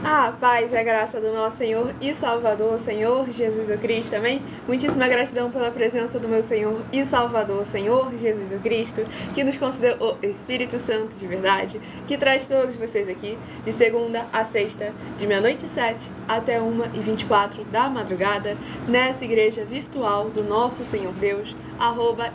A paz e a graça do nosso Senhor e Salvador, Senhor Jesus Cristo, amém? Muitíssima gratidão pela presença do meu Senhor e Salvador, Senhor Jesus Cristo, que nos concedeu o Espírito Santo de verdade, que traz todos vocês aqui, de segunda a sexta, de meia-noite e 7 até 1h24 da madrugada, nessa igreja virtual do nosso Senhor Deus,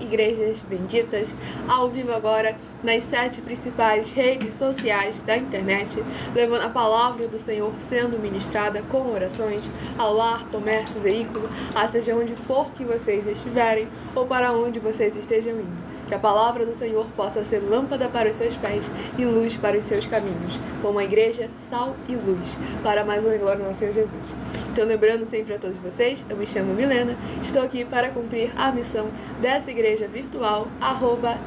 @Igrejas Benditas, ao vivo agora nas 7 principais redes sociais da internet, levando a palavra do Senhor sendo ministrada com orações ao lar, comércio, veículo, seja onde for que vocês estiverem ou para onde vocês estejam indo. Que a palavra do Senhor possa ser lâmpada para os seus pés e luz para os seus caminhos, como a igreja, sal e luz, para mais uma glória do Senhor Jesus. Então, lembrando sempre a todos vocês, eu me chamo Milena, estou aqui para cumprir a missão dessa igreja virtual,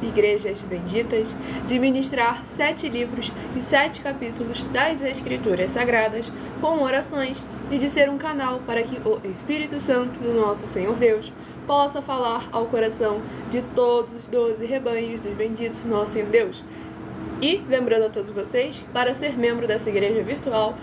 @Igrejas Benditas, de ministrar 7 livros e 7 capítulos das Escrituras Sagradas, com orações, e de ser um canal para que o Espírito Santo do nosso Senhor Deus possa falar ao coração de todos os 12 rebanhos dos benditos do nosso Senhor Deus. E, lembrando a todos vocês, para ser membro dessa igreja virtual,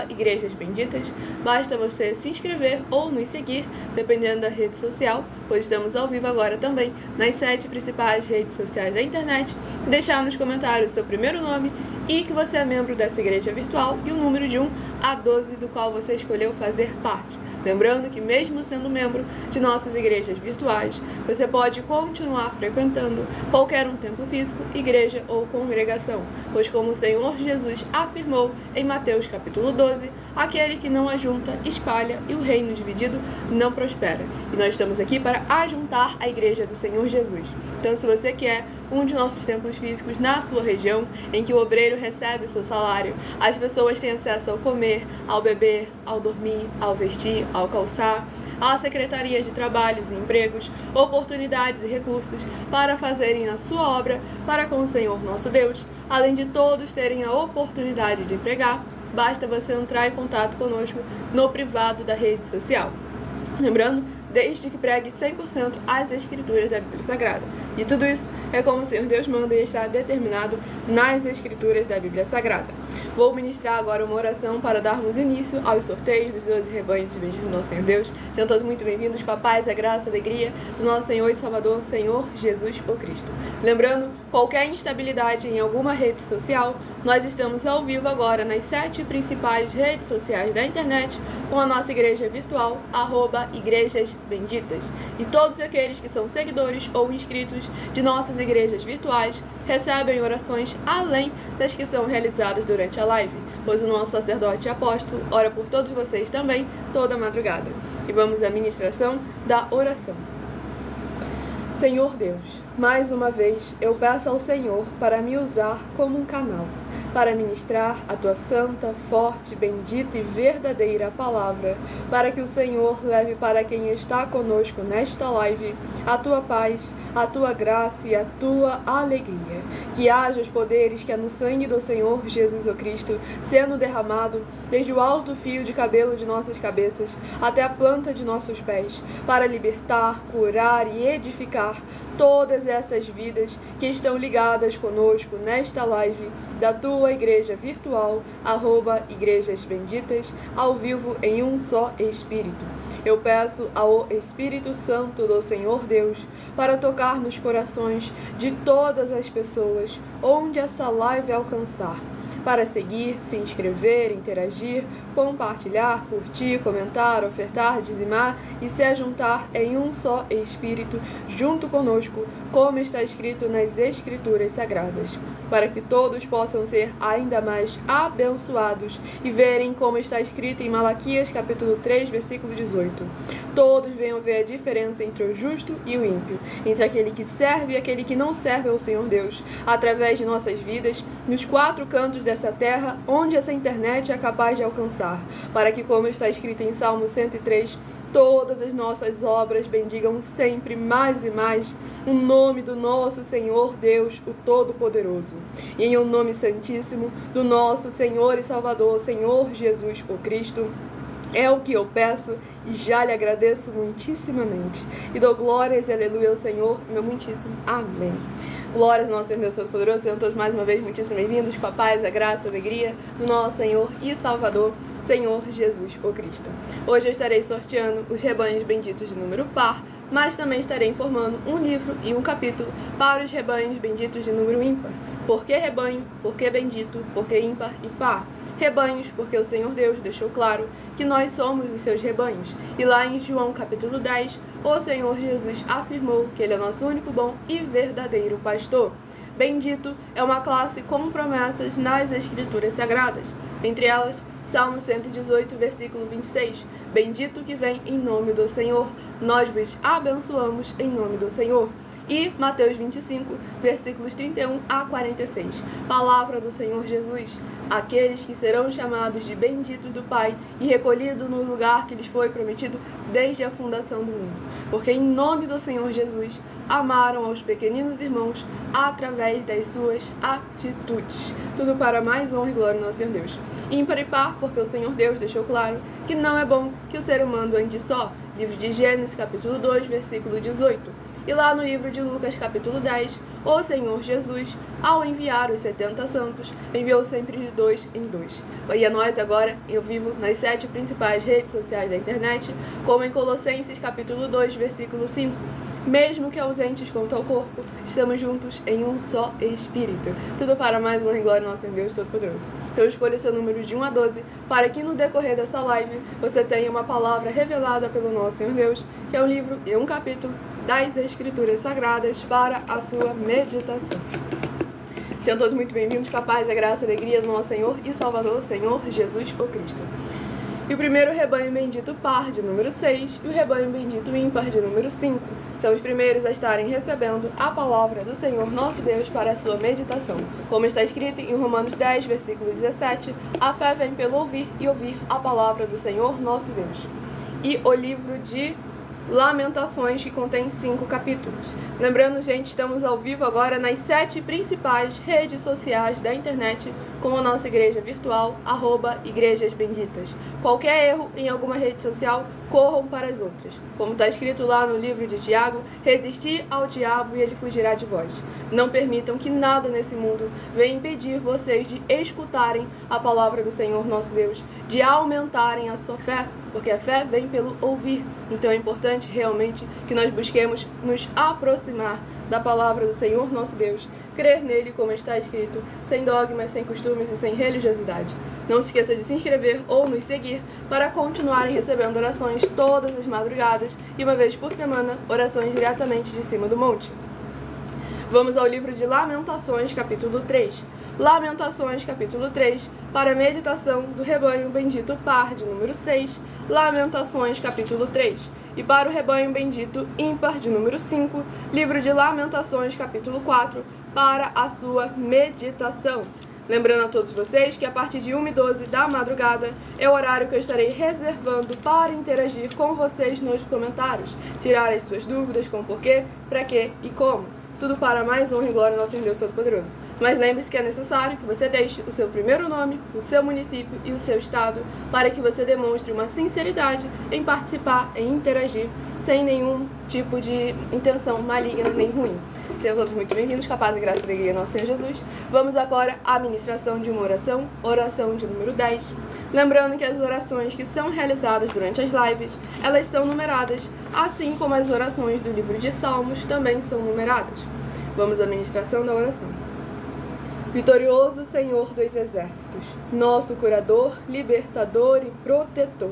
@Igrejas Benditas, basta você se inscrever ou nos seguir, dependendo da rede social, pois estamos ao vivo agora também nas 7 principais redes sociais da internet, e deixar nos comentários o seu primeiro nome e que você é membro dessa igreja virtual e o número de 1 a 12 do qual você escolheu fazer parte. Lembrando que, mesmo sendo membro de nossas igrejas virtuais, você pode continuar frequentando qualquer um templo físico, igreja ou congregação, pois, como o Senhor Jesus afirmou em Mateus capítulo 12, aquele que não ajunta, espalha, e o reino dividido não prospera. E nós estamos aqui para ajuntar a igreja do Senhor Jesus. Então, se você quer um de nossos templos físicos na sua região, em que o obreiro recebe o seu salário, as pessoas têm acesso ao comer, ao beber, ao dormir, ao vestir, ao calçar, à Secretaria de Trabalhos e Empregos, oportunidades e recursos para fazerem a sua obra para com o Senhor nosso Deus, além de todos terem a oportunidade de empregar, basta você entrar em contato conosco no privado da rede social. Lembrando, desde que pregue 100% as Escrituras da Bíblia Sagrada. E tudo isso é como o Senhor Deus manda e está determinado nas Escrituras da Bíblia Sagrada. Vou ministrar agora uma oração para darmos início aos sorteios dos 12 rebanhos de bendito do nosso Senhor Deus. Sejam todos muito bem-vindos com a paz, a graça, a alegria do nosso Senhor e Salvador, Senhor Jesus o Cristo. Lembrando, qualquer instabilidade em alguma rede social, nós estamos ao vivo agora nas 7 principais redes sociais da internet com a nossa igreja virtual, @Igrejas Benditas. E todos aqueles que são seguidores ou inscritos de nossas igrejas virtuais recebem orações além das que são realizadas durante a live, pois o nosso sacerdote apóstolo ora por todos vocês também toda madrugada. E vamos à ministração da oração. Senhor Deus, mais uma vez eu peço ao Senhor para me usar como um canal, para ministrar a tua santa, forte, bendita e verdadeira palavra, para que o Senhor leve para quem está conosco nesta live a tua paz, a tua graça e a tua alegria. Que haja os poderes que há no sangue do Senhor Jesus o Cristo, sendo derramado desde o alto fio de cabelo de nossas cabeças até a planta de nossos pés, para libertar, curar e edificar todas essas vidas que estão ligadas conosco nesta live da tua igreja virtual, @Igrejas Benditas, ao vivo em um só Espírito. Eu peço ao Espírito Santo do Senhor Deus para tocar nos corações de todas as pessoas onde essa live alcançar, para seguir, se inscrever, interagir, compartilhar, curtir, comentar, ofertar, dizimar e se ajuntar em um só Espírito junto conosco, como está escrito nas Escrituras Sagradas, para que todos possam ser ainda mais abençoados e verem como está escrito em Malaquias capítulo 3, versículo 18. Todos venham ver a diferença entre o justo e o ímpio, entre aquele que serve e aquele que não serve ao Senhor Deus, através de nossas vidas, nos 4 cantos dessa terra, onde essa internet é capaz de alcançar, para que, como está escrito em Salmo 103, todas as nossas obras bendigam sempre mais e mais o nome do nosso Senhor Deus, o Todo-Poderoso. E em um nome santíssimo do nosso Senhor e Salvador, Senhor Jesus o Cristo, É o que eu peço e já lhe agradeço muitíssimamente. E dou glórias e aleluia ao Senhor, meu muitíssimo amém. Glórias ao nosso Senhor Deus Todo-Poderoso. Sejam todos mais uma vez muitíssimo bem-vindos com a paz, a graça, a alegria do nosso Senhor e Salvador, Senhor Jesus o Cristo. Hoje eu estarei sorteando os rebanhos benditos de número par, mas também estarei informando um livro e um capítulo para os rebanhos benditos de número ímpar. Por que rebanho? Por que bendito? Por que ímpar e par? Rebanhos, porque o Senhor Deus deixou claro que nós somos os seus rebanhos. E lá em João capítulo 10, o Senhor Jesus afirmou que Ele é nosso único bom e verdadeiro pastor. Bendito é uma classe com promessas nas Escrituras Sagradas. Entre elas, Salmo 118, versículo 26. Bendito que vem em nome do Senhor. Nós vos abençoamos em nome do Senhor. E Mateus 25, versículos 31 a 46. Palavra do Senhor Jesus. Aqueles que serão chamados de benditos do Pai e recolhidos no lugar que lhes foi prometido desde a fundação do mundo. Porque em nome do Senhor Jesus amaram aos pequeninos irmãos através das suas atitudes. Tudo para mais honra e glória do nosso Senhor Deus. Ímpar e par, porque o Senhor Deus deixou claro que não é bom que o ser humano ande só. Livro de Gênesis, capítulo 2, versículo 18. E lá no livro de Lucas, capítulo 10, o Senhor Jesus, ao enviar os 70 santos, enviou sempre de 2 em 2. E a nós agora, eu vivo nas 7 principais redes sociais da internet, como em Colossenses, capítulo 2, versículo 5. Mesmo que ausentes quanto ao corpo, estamos juntos em um só Espírito. Tudo para mais honra e glória do nosso Deus Todo-Poderoso. Eu escolho seu número de 1 a 12, para que no decorrer dessa live você tenha uma palavra revelada pelo nosso Senhor Deus, que é um livro e um capítulo das Escrituras Sagradas para a sua meditação. Sejam todos muito bem-vindos com a paz, a graça e a alegria do nosso Senhor e Salvador, Senhor Jesus o Cristo. E o primeiro rebanho bendito par, de número 6, e o rebanho bendito ímpar, de número 5, são os primeiros a estarem recebendo a palavra do Senhor nosso Deus para a sua meditação. Como está escrito em Romanos 10, versículo 17, a fé vem pelo ouvir e ouvir a palavra do Senhor nosso Deus. E o livro de Lamentações, que contém 5 capítulos. Lembrando, gente, estamos ao vivo agora nas 7 principais redes sociais da internet com a nossa igreja virtual, @Igrejas Benditas. Qualquer erro em alguma rede social, corram para as outras. Como está escrito lá no livro de Tiago, resistir ao diabo e ele fugirá de vós. Não permitam que nada nesse mundo venha impedir vocês de escutarem a palavra do Senhor nosso Deus, de aumentarem a sua fé, porque a fé vem pelo ouvir. Então é importante realmente que nós busquemos nos aproximar da palavra do Senhor nosso Deus, crer nele como está escrito, sem dogmas, sem costumes e sem religiosidade. Não se esqueça de se inscrever ou nos seguir para continuarem recebendo orações todas as madrugadas e uma vez por semana, orações diretamente de cima do monte. Vamos ao livro de Lamentações, capítulo 3. Lamentações, capítulo 3, para a meditação do rebanho bendito par, de número 6. Lamentações, capítulo 3. E para o rebanho bendito ímpar, de número 5, livro de Lamentações, capítulo 4, para a sua meditação. Lembrando a todos vocês que a partir de 1h12 da madrugada é o horário que eu estarei reservando para interagir com vocês nos comentários, tirar as suas dúvidas com porquê, para quê e como. Tudo para mais honra e glória ao nosso Deus Todo-Poderoso. Mas lembre-se que é necessário que você deixe o seu primeiro nome, o seu município e o seu estado, para que você demonstre uma sinceridade em participar, em interagir, sem nenhum tipo de intenção maligna nem ruim. Sejam todos muito bem-vindos, com a paz e graça e alegria do nosso Senhor Jesus. Vamos agora à ministração de uma oração, oração de número 10. Lembrando que as orações que são realizadas durante as lives, elas são numeradas, assim como as orações do livro de Salmos também são numeradas. Vamos à ministração da oração. Vitorioso Senhor dos Exércitos, nosso curador, libertador e protetor,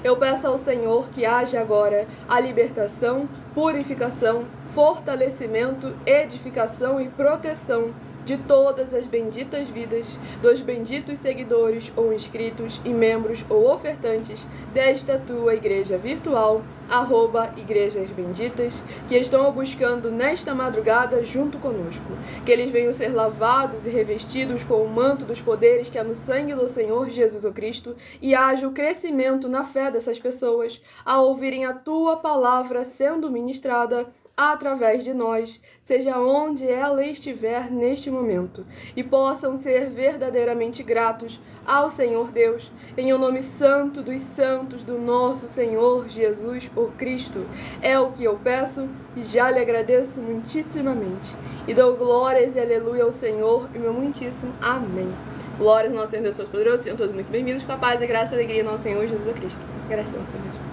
eu peço ao Senhor que haja agora a libertação, purificação, fortalecimento, edificação e proteção de todas as benditas vidas dos benditos seguidores ou inscritos e membros ou ofertantes desta tua igreja virtual, @Igrejas Benditas, que estão buscando nesta madrugada junto conosco. Que eles venham ser lavados e revestidos com o manto dos poderes que há no sangue do Senhor Jesus o Cristo, e haja o crescimento na fé dessas pessoas ao ouvirem a tua palavra sendo ministrada através de nós, seja onde ela estiver neste momento, e possam ser verdadeiramente gratos ao Senhor Deus, em o nome santo dos santos do nosso Senhor Jesus, o Cristo. É o que eu peço e já lhe agradeço muitíssimamente. E dou glórias e aleluia ao Senhor e meu muitíssimo amém. Glórias ao nosso Senhor Deus Todo-Poderoso, sejam todos muito bem-vindos, com a paz, a graça e a alegria do nosso Senhor Jesus Cristo. Gratidão, Senhor.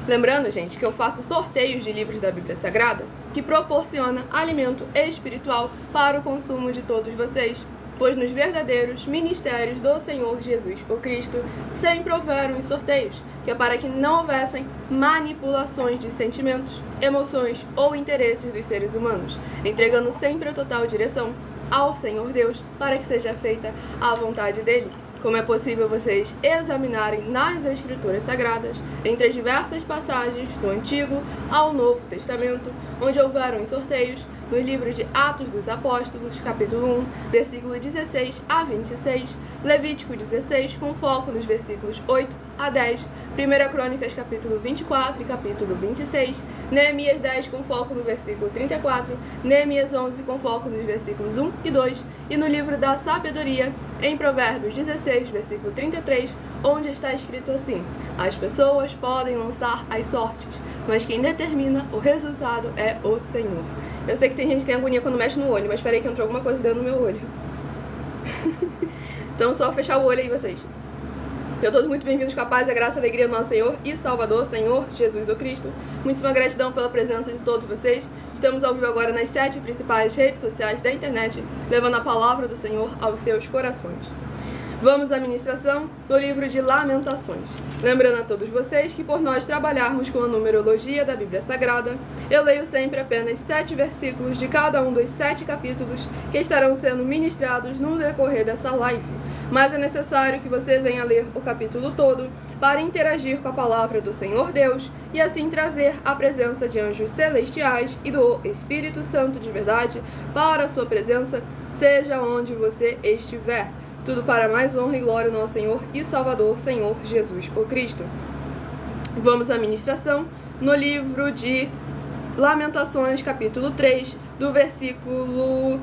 Lembrando, gente, que eu faço sorteios de livros da Bíblia Sagrada que proporciona alimento espiritual para o consumo de todos vocês, pois nos verdadeiros ministérios do Senhor Jesus o Cristo sempre houveram os sorteios, que é para que não houvessem manipulações de sentimentos, emoções ou interesses dos seres humanos, entregando sempre a total direção ao Senhor Deus para que seja feita a vontade dele. Como é possível vocês examinarem nas Escrituras Sagradas, entre as diversas passagens do Antigo ao Novo Testamento, onde houveram os sorteios, no livro de Atos dos Apóstolos, capítulo 1, versículo 16 a 26, Levítico 16, com foco nos versículos 8 a 10, 1 Crônicas, capítulo 24 e capítulo 26, Neemias 10, com foco no versículo 34, Neemias 11, com foco nos versículos 1 e 2, e no livro da Sabedoria, em Provérbios 16, versículo 33, onde está escrito assim: as pessoas podem lançar as sortes, mas quem determina o resultado é o Senhor. Eu sei que tem gente que tem agonia quando mexe no olho, mas peraí que entrou alguma coisa dentro do meu olho. Então só fechar o olho aí, vocês. Sejam todos muito bem-vindos, com a paz, a graça e a alegria do nosso Senhor e Salvador, Senhor Jesus o Cristo. Muitíssima gratidão pela presença de todos vocês. Estamos ao vivo agora nas 7 principais redes sociais da internet, levando a palavra do Senhor aos seus corações. Vamos à ministração do livro de Lamentações. Lembrando a todos vocês que por nós trabalharmos com a numerologia da Bíblia Sagrada, eu leio sempre apenas 7 versículos de cada um dos 7 capítulos que estarão sendo ministrados no decorrer dessa live. Mas é necessário que você venha ler o capítulo todo para interagir com a palavra do Senhor Deus e assim trazer a presença de anjos celestiais e do Espírito Santo de verdade para a sua presença, seja onde você estiver. Tudo para mais honra e glória ao nosso Senhor e Salvador, Senhor Jesus o Cristo. Vamos à ministração no livro de Lamentações, capítulo 3, do versículo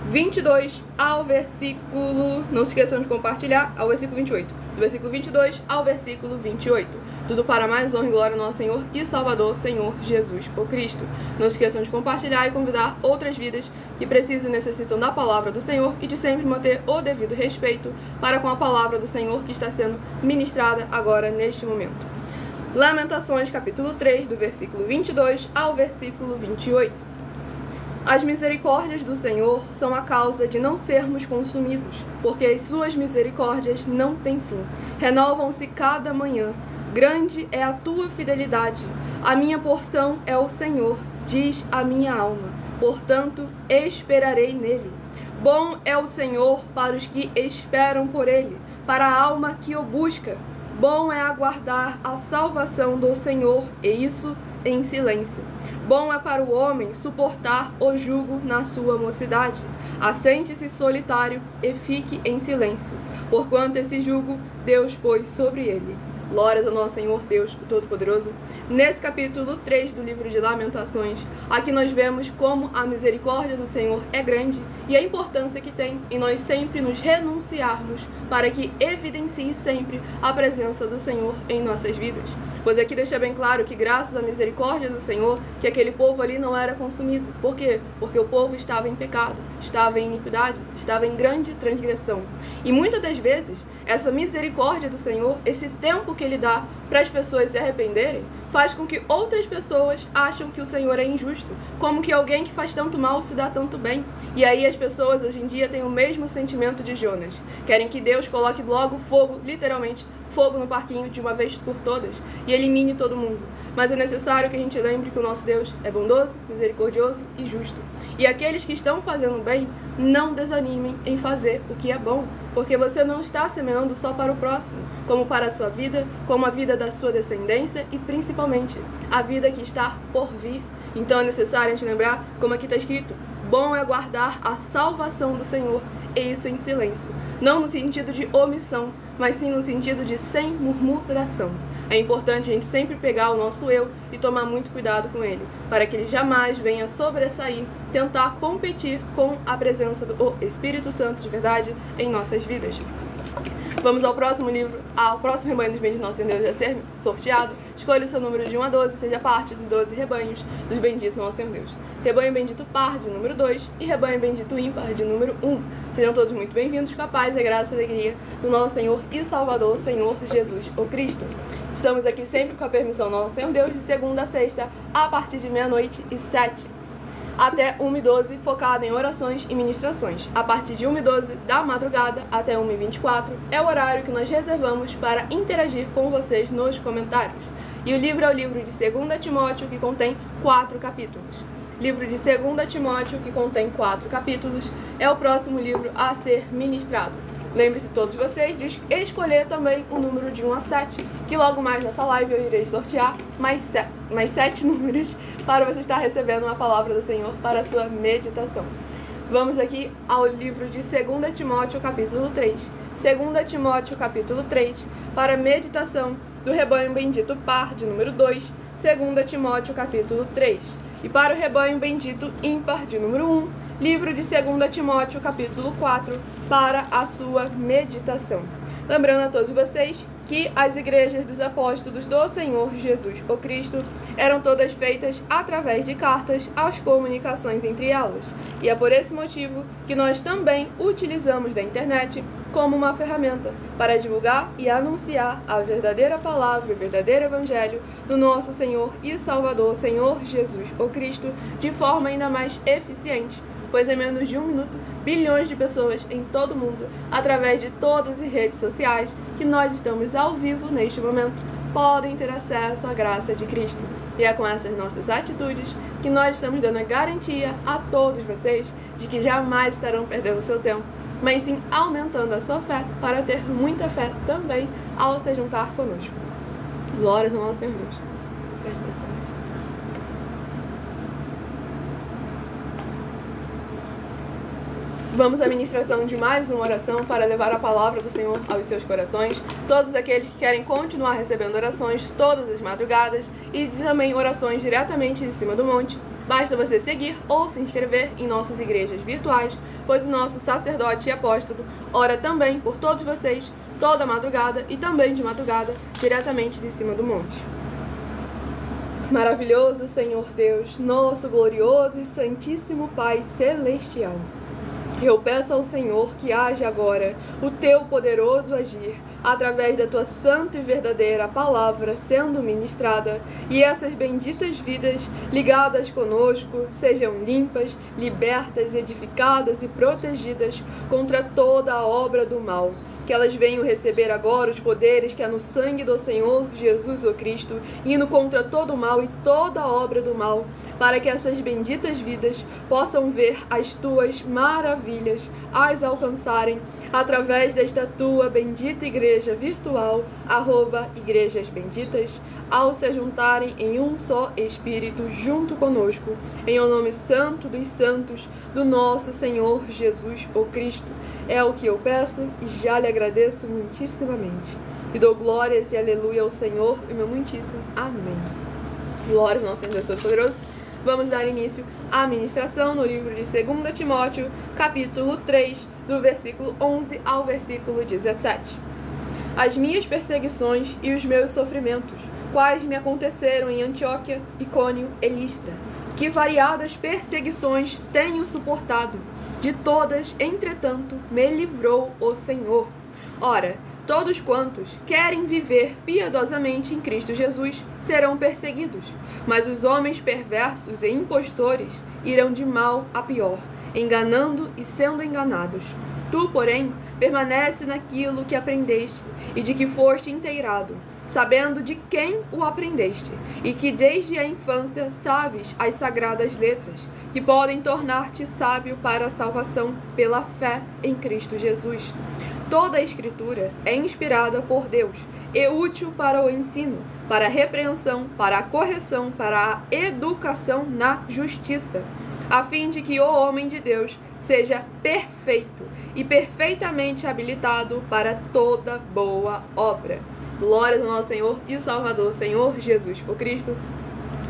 22 ao versículo... Não se esqueçam de compartilhar, ao versículo 28. Do versículo 22 ao versículo 28. Tudo para mais honra e glória ao nosso Senhor e Salvador, Senhor Jesus o Cristo. Não se esqueçam de compartilhar e convidar outras vidas que precisam e necessitam da palavra do Senhor e de sempre manter o devido respeito para com a palavra do Senhor que está sendo ministrada agora neste momento. Lamentações, capítulo 3, do versículo 22 ao versículo 28. As misericórdias do Senhor são a causa de não sermos consumidos, porque as suas misericórdias não têm fim. Renovam-se cada manhã. Grande é a tua fidelidade. A minha porção é o Senhor, diz a minha alma. Portanto, esperarei nele. Bom é o Senhor para os que esperam por ele, para a alma que o busca. Bom é aguardar a salvação do Senhor, e isso em silêncio. Bom é para o homem suportar o jugo na sua mocidade. Assente-se solitário e fique em silêncio, porquanto esse jugo Deus pôs sobre ele. Glórias ao nosso Senhor Deus Todo-Poderoso. Nesse capítulo 3 do livro de Lamentações, aqui nós vemos como a misericórdia do Senhor é grande e a importância que tem em nós sempre nos renunciarmos para que evidencie sempre a presença do Senhor em nossas vidas. Pois aqui deixa bem claro que graças à misericórdia do Senhor, que aquele povo ali não era consumido. Por quê? Porque o povo estava em pecado, estava em iniquidade, estava em grande transgressão. E muitas das vezes, essa misericórdia do Senhor, esse tempo que Ele dá para as pessoas se arrependerem, faz com que outras pessoas acham que o Senhor é injusto, como que alguém que faz tanto mal se dá tanto bem. E aí as pessoas hoje em dia têm o mesmo sentimento de Jonas, querem que Deus coloque logo fogo, literalmente, fogo no parquinho de uma vez por todas e elimine todo mundo. Mas é necessário que a gente lembre que o nosso Deus é bondoso, misericordioso e justo. E aqueles que estão fazendo bem, não desanimem em fazer o que é bom, porque você não está semeando só para o próximo, como para a sua vida, como a vida da sua descendência e principalmente a vida que está por vir. Então é necessário a gente lembrar, como aqui está escrito, bom é guardar a salvação do Senhor, isso em silêncio, não no sentido de omissão, mas sim no sentido de sem murmuração. É importante a gente sempre pegar o nosso eu e tomar muito cuidado com ele, para que ele jamais venha sobressair, tentar competir com a presença do Espírito Santo de verdade em nossas vidas. Vamos ao próximo livro, ao próximo rebanho dos benditos nosso Senhor Deus a ser sorteado. Escolha o seu número de 1 a 12, seja parte dos 12 rebanhos dos benditos nosso Senhor Deus. Rebanho bendito par de número 2 e rebanho bendito ímpar de número 1. Sejam todos muito bem-vindos com a paz, a graça e a alegria do nosso Senhor e Salvador, Senhor Jesus, o Cristo. Estamos aqui sempre com a permissão do nosso Senhor Deus, de segunda a sexta, a partir de 00h07. Até 1h12, focada em orações e ministrações. A partir de 1h12 da madrugada até 1h24 é o horário que nós reservamos para interagir com vocês nos comentários. E o livro é o livro de 2 Timóteo, que contém 4 capítulos. Livro de 2 Timóteo, que contém 4 capítulos, é o próximo livro a ser ministrado. Lembre-se todos vocês de escolher também o número de 1 a 7, que logo mais nessa live eu irei sortear mais 7 números para você estar recebendo uma palavra do Senhor para a sua meditação. Vamos aqui ao livro de 2 Timóteo, capítulo 3. 2 Timóteo, capítulo 3, para a meditação do rebanho bendito par de número 2, 2 Timóteo, capítulo 3. E para o rebanho bendito ímpar de número 1, livro de 2 Timóteo, capítulo 4, para a sua meditação. Lembrando a todos vocês que as igrejas dos apóstolos do Senhor Jesus o Cristo eram todas feitas através de cartas às comunicações entre elas. E é por esse motivo que nós também utilizamos da internet como uma ferramenta para divulgar e anunciar a verdadeira palavra, o verdadeiro evangelho do nosso Senhor e Salvador, Senhor Jesus o Cristo, de forma ainda mais eficiente, pois em menos de 1 minuto, bilhões de pessoas em todo o mundo, através de todas as redes sociais que nós estamos ao vivo neste momento, podem ter acesso à graça de Cristo. E é com essas nossas atitudes que nós estamos dando a garantia a todos vocês de que jamais estarão perdendo seu tempo, mas sim aumentando a sua fé para ter muita fé também ao se juntar conosco. Glórias ao nosso Senhor Deus. Preste atenção. Vamos à ministração de mais uma oração para levar a palavra do Senhor aos seus corações. Todos aqueles que querem continuar recebendo orações todas as madrugadas e também orações diretamente em cima do monte, basta você seguir ou se inscrever em nossas igrejas virtuais, pois o nosso sacerdote e apóstolo ora também por todos vocês toda madrugada e também de madrugada diretamente de cima do monte. Maravilhoso Senhor Deus, nosso glorioso e santíssimo Pai celestial, eu peço ao Senhor que haja agora o teu poderoso agir através da tua santa e verdadeira palavra sendo ministrada, e essas benditas vidas ligadas conosco sejam limpas, libertas, edificadas e protegidas contra toda a obra do mal. Que elas venham receber agora os poderes que há no sangue do Senhor Jesus o Cristo, indo contra todo o mal e toda a obra do mal, para que essas benditas vidas possam ver as tuas maravilhas, as alcançarem através desta tua bendita igreja virtual, @Igrejas Benditas, ao se juntarem em um só Espírito junto conosco, em o nome santo dos santos do nosso Senhor Jesus o Cristo. É o que eu peço e já lhe agradeço muitíssimamente. E dou glórias e aleluia ao Senhor e meu muitíssimo amém. Glórias ao nosso Senhor Deus Todo-Poderoso. Vamos dar início à ministração no livro de 2 Timóteo, capítulo 3, do versículo 11 ao versículo 17. As minhas perseguições e os meus sofrimentos, quais me aconteceram em Antioquia, Icônio e Listra, que variadas perseguições tenho suportado. De todas, entretanto, me livrou o Senhor. Ora, todos quantos querem viver piedosamente em Cristo Jesus serão perseguidos, mas os homens perversos e impostores irão de mal a pior, enganando e sendo enganados. Tu, porém, permanece naquilo que aprendeste e de que foste inteirado, sabendo de quem o aprendeste, e que desde a infância sabes as sagradas letras, que podem tornar-te sábio para a salvação pela fé em Cristo Jesus. Toda a Escritura é inspirada por Deus e útil para o ensino, para a repreensão, para a correção, para a educação na justiça, a fim de que o homem de Deus seja perfeito e perfeitamente habilitado para toda boa obra. Glórias ao nosso Senhor e Salvador, Senhor Jesus o Cristo.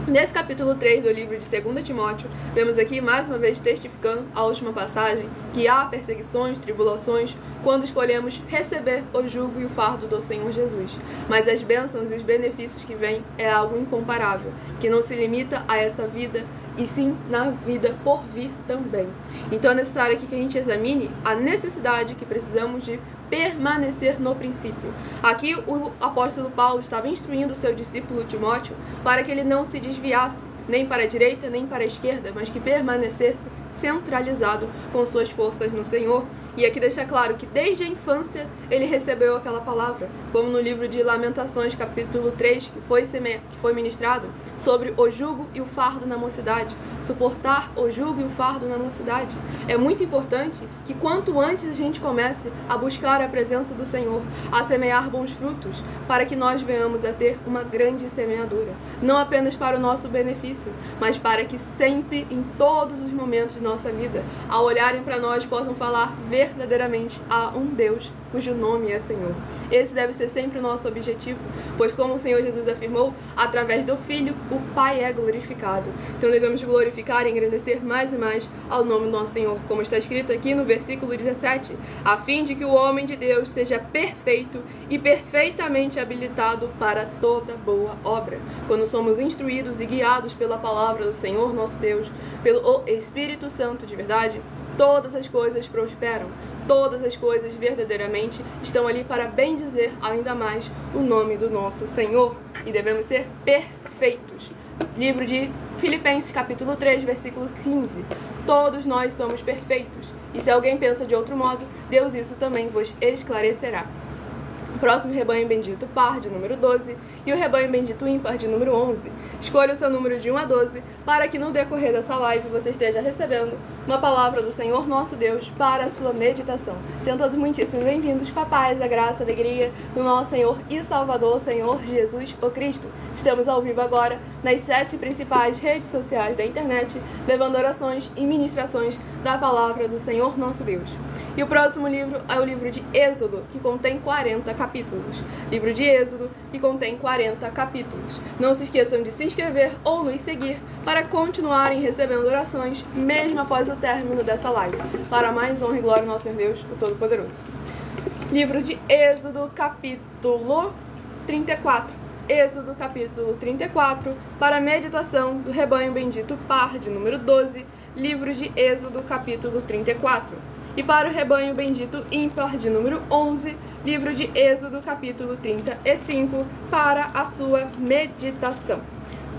Nesse capítulo 3 do livro de 2 Timóteo, vemos aqui mais uma vez testificando a última passagem que há perseguições, tribulações, quando escolhemos receber o jugo e o fardo do Senhor Jesus. Mas as bênçãos e os benefícios que vêm é algo incomparável, que não se limita a essa vida, e sim na vida por vir também. Então é necessário aqui que a gente examine a necessidade que precisamos de permanecer no princípio. Aqui o apóstolo Paulo estava instruindo o seu discípulo Timóteo para que ele não se desviasse nem para a direita nem para a esquerda, mas que permanecesse centralizado com suas forças no Senhor. E aqui deixa claro que desde a infância ele recebeu aquela palavra, como no livro de Lamentações, capítulo 3, que foi ministrado sobre o jugo e o fardo na mocidade. Suportar o jugo e o fardo na mocidade. É muito importante que quanto antes a gente comece a buscar a presença do Senhor, a semear bons frutos, para que nós venhamos a ter uma grande semeadura. Não apenas para o nosso benefício, mas para que sempre, em todos os momentos de nossa vida, ao olharem para nós, possam falar verdadeiramente a um Deus cujo nome é Senhor. Esse deve ser sempre o nosso objetivo, pois como o Senhor Jesus afirmou, através do Filho, o Pai é glorificado. Então devemos glorificar e engrandecer mais e mais ao nome do nosso Senhor, como está escrito aqui no versículo 17, a fim de que o homem de Deus seja perfeito e perfeitamente habilitado para toda boa obra. Quando somos instruídos e guiados pela palavra do Senhor nosso Deus, pelo Espírito Santo de verdade, todas as coisas prosperam, todas as coisas verdadeiramente estão ali para bendizer ainda mais o nome do nosso Senhor. E devemos ser perfeitos. Livro de Filipenses, capítulo 3, versículo 15. Todos nós somos perfeitos. E se alguém pensa de outro modo, Deus isso também vos esclarecerá. O próximo rebanho bendito par de número 12 e o rebanho bendito ímpar de número 11. Escolha o seu número de 1 a 12 para que no decorrer dessa live você esteja recebendo uma palavra do Senhor nosso Deus para a sua meditação. Sejam todos muitíssimo bem-vindos com a paz, a graça, a alegria do nosso Senhor e Salvador, Senhor Jesus o Cristo. Estamos ao vivo agora nas 7 principais redes sociais da internet, levando orações e ministrações da palavra do Senhor nosso Deus. E o próximo livro é o livro de Êxodo, que contém 40 capítulos. Livro de Êxodo, que contém 40 capítulos. Não se esqueçam de se inscrever ou nos seguir para continuarem recebendo orações, mesmo após o término dessa live. Para mais honra e glória ao nosso Senhor Deus, o Todo-Poderoso. Livro de Êxodo, capítulo 34. Êxodo, capítulo 34, para a meditação do rebanho bendito par de número 12. Livro de Êxodo, capítulo 34. E para o rebanho bendito ímpar de número 11, livro de Êxodo, capítulo 35, para a sua meditação.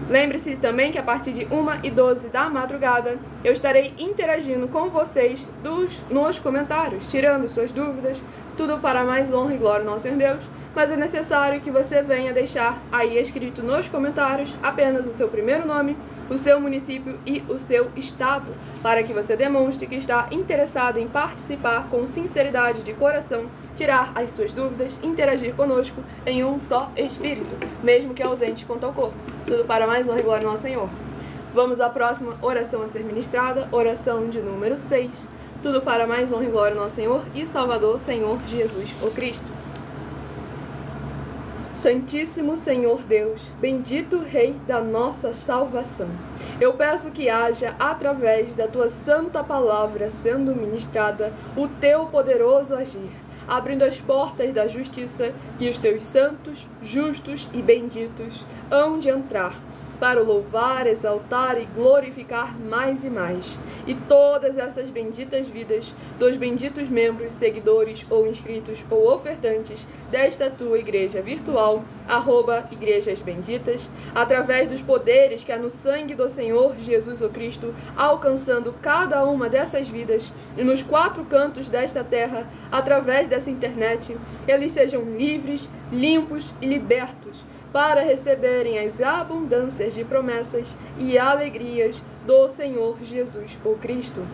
Lembre-se também que a partir de 1h12 da madrugada, eu estarei interagindo com vocês nos comentários, tirando suas dúvidas, tudo para mais honra e glória ao nosso Senhor Deus, mas é necessário que você venha deixar aí escrito nos comentários apenas o seu primeiro nome, o seu município e o seu estado, para que você demonstre que está interessado em participar com sinceridade de coração, tirar as suas dúvidas, interagir conosco em um só espírito, mesmo que ausente quanto ao corpo. Tudo para mais honra e glória ao nosso Senhor. Vamos à próxima oração a ser ministrada, oração de número 6. Tudo para mais honra e glória ao nosso Senhor e Salvador, Senhor Jesus o Cristo. Santíssimo Senhor Deus, bendito Rei da nossa salvação, eu peço que haja, através da Tua santa palavra sendo ministrada, o Teu poderoso agir, abrindo as portas da justiça que os Teus santos, justos e benditos hão de entrar, para o louvar, exaltar e glorificar mais e mais. E todas essas benditas vidas dos benditos membros, seguidores ou inscritos ou ofertantes desta tua igreja virtual, @Igrejas Benditas, através dos poderes que há no sangue do Senhor Jesus o Cristo, alcançando cada uma dessas vidas e nos 4 cantos desta terra, através dessa internet, eles sejam livres, limpos e libertos, para receberem as abundâncias de promessas e alegrias do Senhor Jesus o Cristo.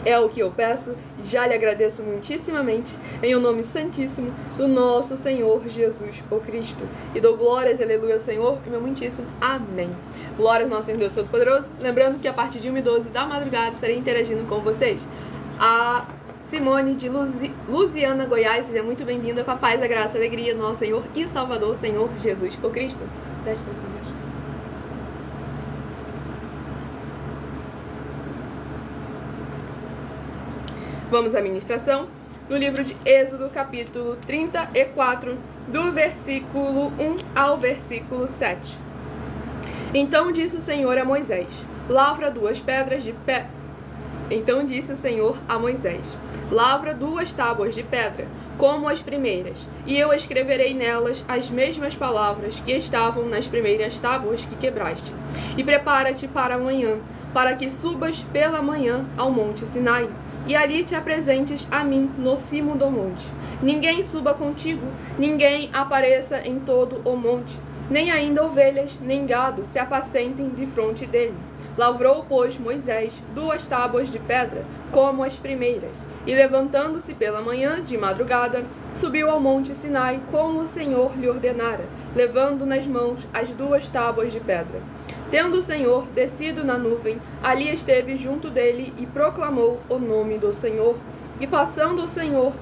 É o que eu peço e já lhe agradeço muitíssimamente, em o nome santíssimo do nosso Senhor Jesus, o Cristo. E dou glórias, aleluia, ao Senhor, e meu muitíssimo amém. Glórias ao nosso Senhor Deus Todo-Poderoso. Lembrando que a partir de 1h12 da madrugada estarei interagindo com vocês. A Simone de Lusiana, Goiás, seja muito bem-vinda, com a paz, a graça, a alegria do nosso Senhor e Salvador, Senhor Jesus, o Cristo. Preste atenção. Vamos à ministração no livro de Êxodo, capítulo 34, do versículo 1 ao versículo 7. Então disse o Senhor a Moisés: lavra 2 pedras de pé. Então disse o Senhor a Moisés: lavra 2 tábuas de pedra, como as primeiras, e eu escreverei nelas as mesmas palavras que estavam nas primeiras tábuas que quebraste. E prepara-te para amanhã, para que subas pela manhã ao monte Sinai, e ali te apresentes a mim no cimo do monte. Ninguém suba contigo, ninguém apareça em todo o monte, nem ainda ovelhas, nem gado se apacentem defronte dele. Lavrou, pois, Moisés 2 tábuas de pedra, como as primeiras, e levantando-se pela manhã, de madrugada, subiu ao monte Sinai, como o Senhor lhe ordenara, levando nas mãos as 2 tábuas de pedra. Tendo o Senhor descido na nuvem, ali esteve junto dele e proclamou o nome do Senhor. E passando o Senhor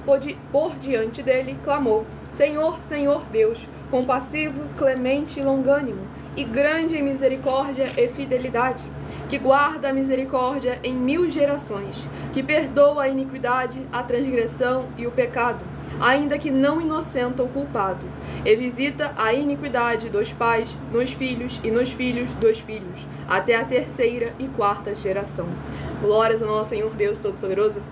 por diante dele, clamou: Senhor, Senhor Deus, compassivo, clemente e longânimo, e grande em misericórdia e fidelidade, que guarda a misericórdia em 1000 gerações, que perdoa a iniquidade, a transgressão e o pecado, ainda que não inocenta o culpado, e visita a iniquidade dos pais nos filhos e nos filhos dos filhos, até a 3ª e 4ª geração. Glórias ao nosso Senhor Deus Todo-Poderoso.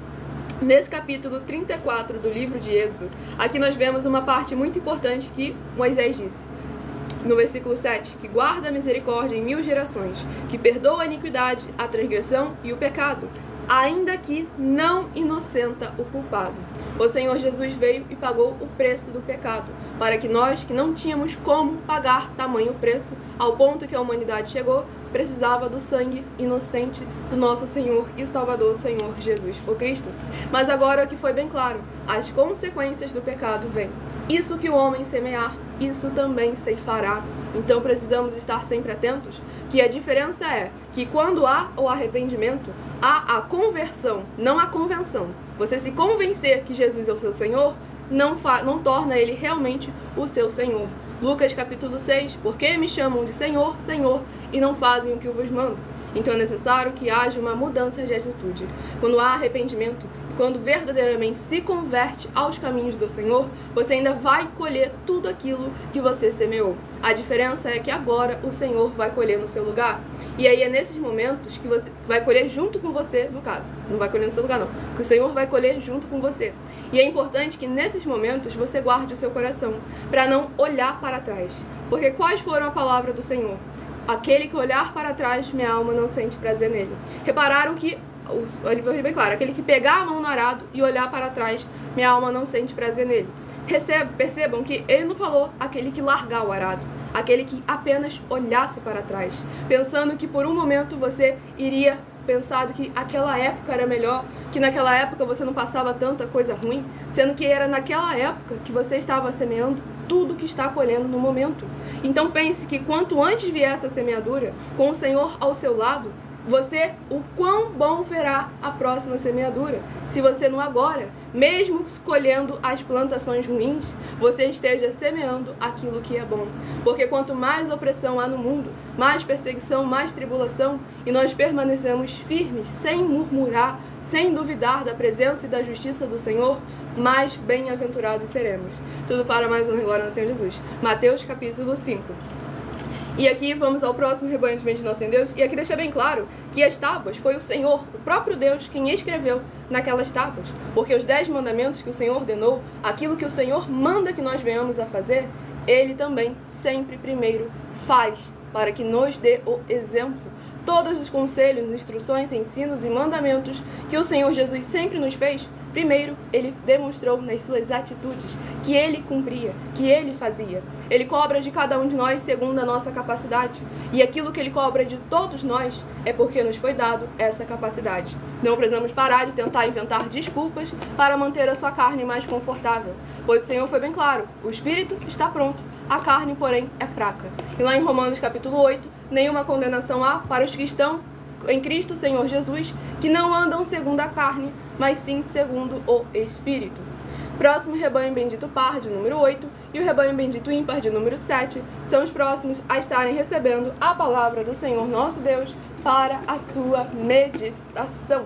Nesse capítulo 34 do livro de Êxodo, aqui nós vemos uma parte muito importante que Moisés disse. No versículo 7, que guarda a misericórdia em 1000 gerações, que perdoa a iniquidade, a transgressão e o pecado, ainda que não inocenta o culpado. O Senhor Jesus veio e pagou o preço do pecado, para que nós, que não tínhamos como pagar tamanho preço, ao ponto que a humanidade chegou, precisava do sangue inocente do nosso Senhor e Salvador, Senhor Jesus, o Cristo. Mas agora o que foi bem claro, as consequências do pecado vêm. Isso que o homem semear, isso também ceifará. Então precisamos estar sempre atentos, que a diferença é que quando há o arrependimento, há a conversão, não a convenção. Você se convencer que Jesus é o seu Senhor, não torna ele realmente o seu Senhor. Lucas capítulo 6, por que me chamam de Senhor, Senhor, e não fazem o que eu vos mando? Então é necessário que haja uma mudança de atitude. Quando há arrependimento, quando verdadeiramente se converte aos caminhos do Senhor, você ainda vai colher tudo aquilo que você semeou. A diferença é que agora o Senhor vai colher no seu lugar. E aí é nesses momentos que você vai colher junto com você, no caso. Não vai colher no seu lugar, não. Que o Senhor vai colher junto com você. E é importante que nesses momentos você guarde o seu coração, para não olhar para trás. Porque quais foram a palavra do Senhor? Aquele que olhar para trás, minha alma não sente prazer nele. Repararam que ele foi bem claro, aquele que pegar a mão no arado e olhar para trás, minha alma não sente prazer nele. Percebam que ele não falou aquele que largar o arado, aquele que apenas olhasse para trás, pensando que por um momento você iria pensar que aquela época era melhor, que naquela época você não passava tanta coisa ruim, sendo que era naquela época que você estava semeando tudo que está colhendo no momento. Então pense que quanto antes vier essa semeadura, com o Senhor ao seu lado, o quão bom verá a próxima semeadura. Se você não agora, mesmo colhendo as plantações ruins, você esteja semeando aquilo que é bom. Porque quanto mais opressão há no mundo, mais perseguição, mais tribulação, e nós permanecemos firmes, sem murmurar, sem duvidar da presença e da justiça do Senhor, mais bem-aventurados seremos. Tudo para mais uma glória no Senhor Jesus. Mateus capítulo 5. E aqui vamos ao próximo rebanho de nosso Deus. E aqui deixa bem claro que as tábuas foi o Senhor, o próprio Deus, quem escreveu naquelas tábuas. Porque os 10 mandamentos que o Senhor ordenou, aquilo que o Senhor manda que nós venhamos a fazer, Ele também sempre primeiro faz, para que nos dê o exemplo. Todos os conselhos, instruções, ensinos e mandamentos que o Senhor Jesus sempre nos fez, Primeiro, ele demonstrou nas suas atitudes que ele cumpria, que ele fazia. Ele cobra de cada um de nós segundo a nossa capacidade. E aquilo que ele cobra de todos nós é porque nos foi dado essa capacidade. Não precisamos parar de tentar inventar desculpas para manter a sua carne mais confortável. Pois o Senhor foi bem claro, o espírito está pronto, a carne, porém, é fraca. E lá em Romanos capítulo 8, nenhuma condenação há para os que estão em Cristo Senhor Jesus, que não andam segundo a carne, mas sim segundo o Espírito. Próximo rebanho bendito par, de número 8, e o rebanho bendito ímpar, de número 7, são os próximos a estarem recebendo a palavra do Senhor nosso Deus para a sua meditação.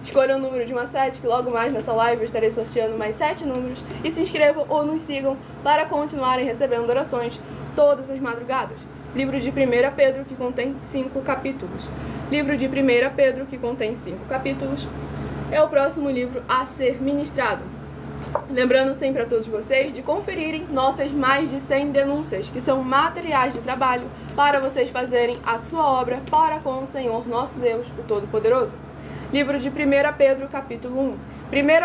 Escolham o número de 1 a 7, que logo mais nessa live eu estarei sorteando mais 7 números, e se inscrevam ou nos sigam para continuarem recebendo orações todas as madrugadas. Livro de 1 Pedro, que contém 5 capítulos. Livro de 1 Pedro, que contém 5 capítulos, é o próximo livro a ser ministrado. Lembrando sempre a todos vocês de conferirem nossas mais de 100 denúncias, que são materiais de trabalho para vocês fazerem a sua obra para com o Senhor nosso Deus, o Todo-Poderoso. Livro de 1 Pedro, capítulo 1. 1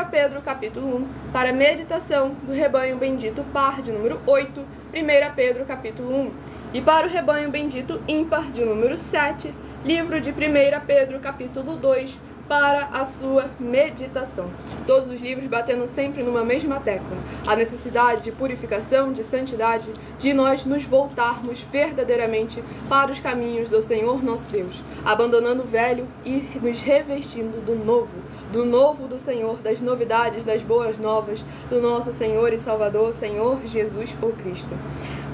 Pedro, capítulo 1, para meditação do rebanho bendito par, de número 8. 1 Pedro, capítulo 1. E para o rebanho bendito ímpar, de número 7. Livro de 1 Pedro, capítulo 2, para a sua meditação. Todos os livros batendo sempre numa mesma tecla. A necessidade de purificação, de santidade, de nós nos voltarmos verdadeiramente para os caminhos do Senhor nosso Deus, abandonando o velho e nos revestindo do novo do Senhor, das novidades, das boas novas, do nosso Senhor e Salvador, Senhor Jesus o Cristo.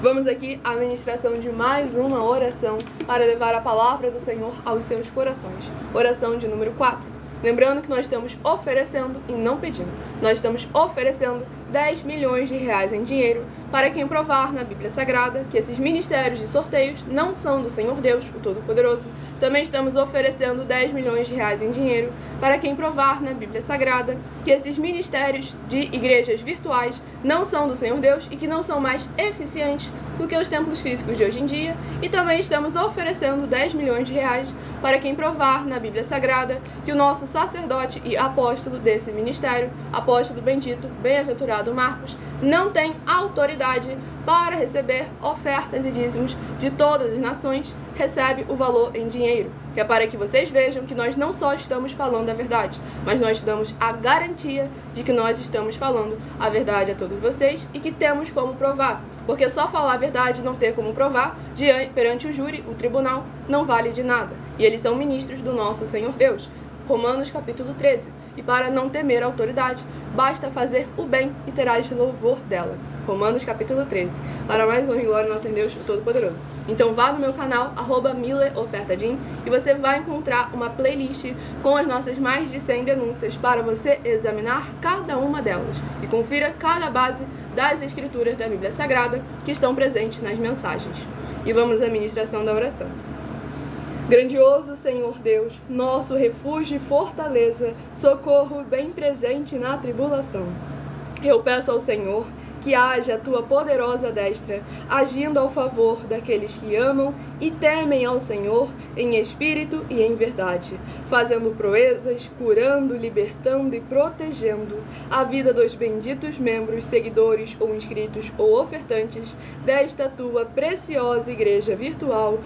Vamos aqui à ministração de mais uma oração para levar a palavra do Senhor aos seus corações. Oração de número 4. Lembrando que nós estamos oferecendo e não pedindo. Nós estamos oferecendo 10 milhões de reais em dinheiro para quem provar na Bíblia Sagrada que esses ministérios de sorteios não são do Senhor Deus, o Todo-Poderoso. Também estamos oferecendo 10 milhões de reais em dinheiro para quem provar na Bíblia Sagrada que esses ministérios de igrejas virtuais não são do Senhor Deus e que não são mais eficientes do que os templos físicos de hoje em dia. E também estamos oferecendo 10 milhões de reais para quem provar na Bíblia Sagrada que o nosso sacerdote e apóstolo desse ministério, apóstolo bendito, bem-aventurado Marcos, não tem autoridade para receber ofertas e dízimos de todas as nações, recebe o valor em dinheiro, que é para que vocês vejam que nós não só estamos falando a verdade, mas nós damos a garantia de que nós estamos falando a verdade a todos vocês e que temos como provar, porque só falar a verdade e não ter como provar perante o júri, o tribunal, não vale de nada, e eles são ministros do nosso Senhor Deus. Romanos capítulo 13. E para não temer a autoridade, basta fazer o bem e terás louvor dela. Romanos capítulo 13. Para mais honra e glória nosso Deus, o Todo-Poderoso. Então vá no meu canal, @mileofertadim, e você vai encontrar uma playlist com as nossas mais de 100 denúncias para você examinar cada uma delas. E confira cada base das escrituras da Bíblia Sagrada que estão presentes nas mensagens. E vamos à ministração da oração. Grandioso Senhor Deus, nosso refúgio e fortaleza, socorro bem presente na tribulação. Eu peço ao Senhor que haja a tua poderosa destra, agindo ao favor daqueles que amam e temem ao Senhor em espírito e em verdade, fazendo proezas, curando, libertando e protegendo a vida dos benditos membros, seguidores ou inscritos ou ofertantes desta tua preciosa igreja virtual,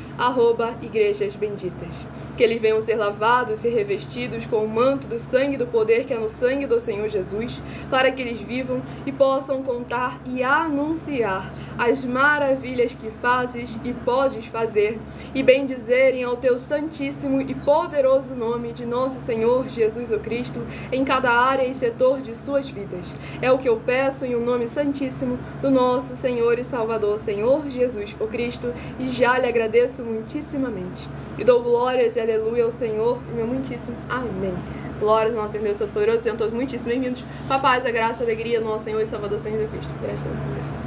@Igrejas Benditas. Que eles venham ser lavados e revestidos com o manto do sangue do poder que é no sangue do Senhor Jesus, para que eles vivam e possam contar e anunciar as maravilhas que fazes e podes fazer, e bendizerem ao teu santíssimo e poderoso nome de nosso Senhor Jesus o Cristo em cada área e setor de suas vidas. É o que eu peço em um nome santíssimo do nosso Senhor e Salvador, Senhor Jesus o Cristo, e já lhe agradeço muitíssimamente. E dou glórias e aleluia ao Senhor, meu muitíssimo amém. Glórias ao nosso Deus Todo-Poderoso, sejam todos muitíssimo bem-vindos. Com a paz, a graça, a alegria do nosso Senhor e Salvador, Senhor Jesus Cristo. Graças a Deus.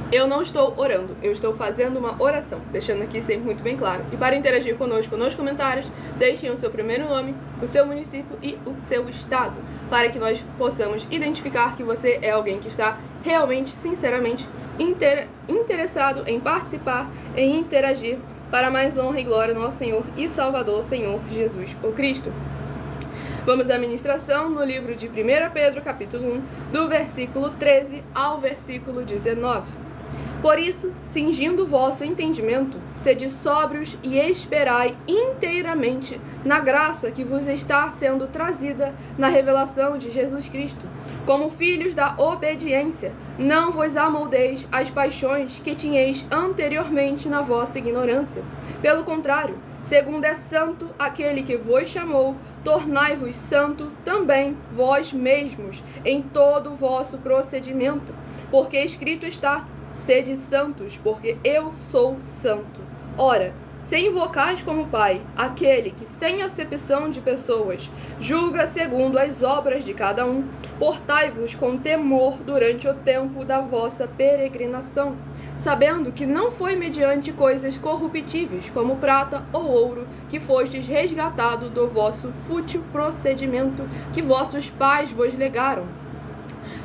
Eu não estou orando, eu estou fazendo uma oração, deixando aqui sempre muito bem claro. E para interagir conosco nos comentários, deixem o seu primeiro nome, o seu município e o seu estado, para que nós possamos identificar que você é alguém que está realmente, sinceramente, interessado em participar, em interagir para mais honra e glória do nosso Senhor e Salvador, Senhor Jesus o Cristo. Vamos à ministração no livro de 1 Pedro, capítulo 1, do versículo 13 ao versículo 19. Por isso, cingindo o vosso entendimento, sede sóbrios e esperai inteiramente na graça que vos está sendo trazida na revelação de Jesus Cristo. Como filhos da obediência, não vos amoldeis às paixões que tinhais anteriormente na vossa ignorância. Pelo contrário, segundo é santo aquele que vos chamou, tornai-vos santo também vós mesmos em todo o vosso procedimento. Porque escrito está: sede santos, porque eu sou santo. Ora, se invocais como Pai aquele que, sem acepção de pessoas, julga segundo as obras de cada um, portai-vos com temor durante o tempo da vossa peregrinação, sabendo que não foi mediante coisas corruptíveis, como prata ou ouro, que fostes resgatado do vosso fútil procedimento que vossos pais vos legaram,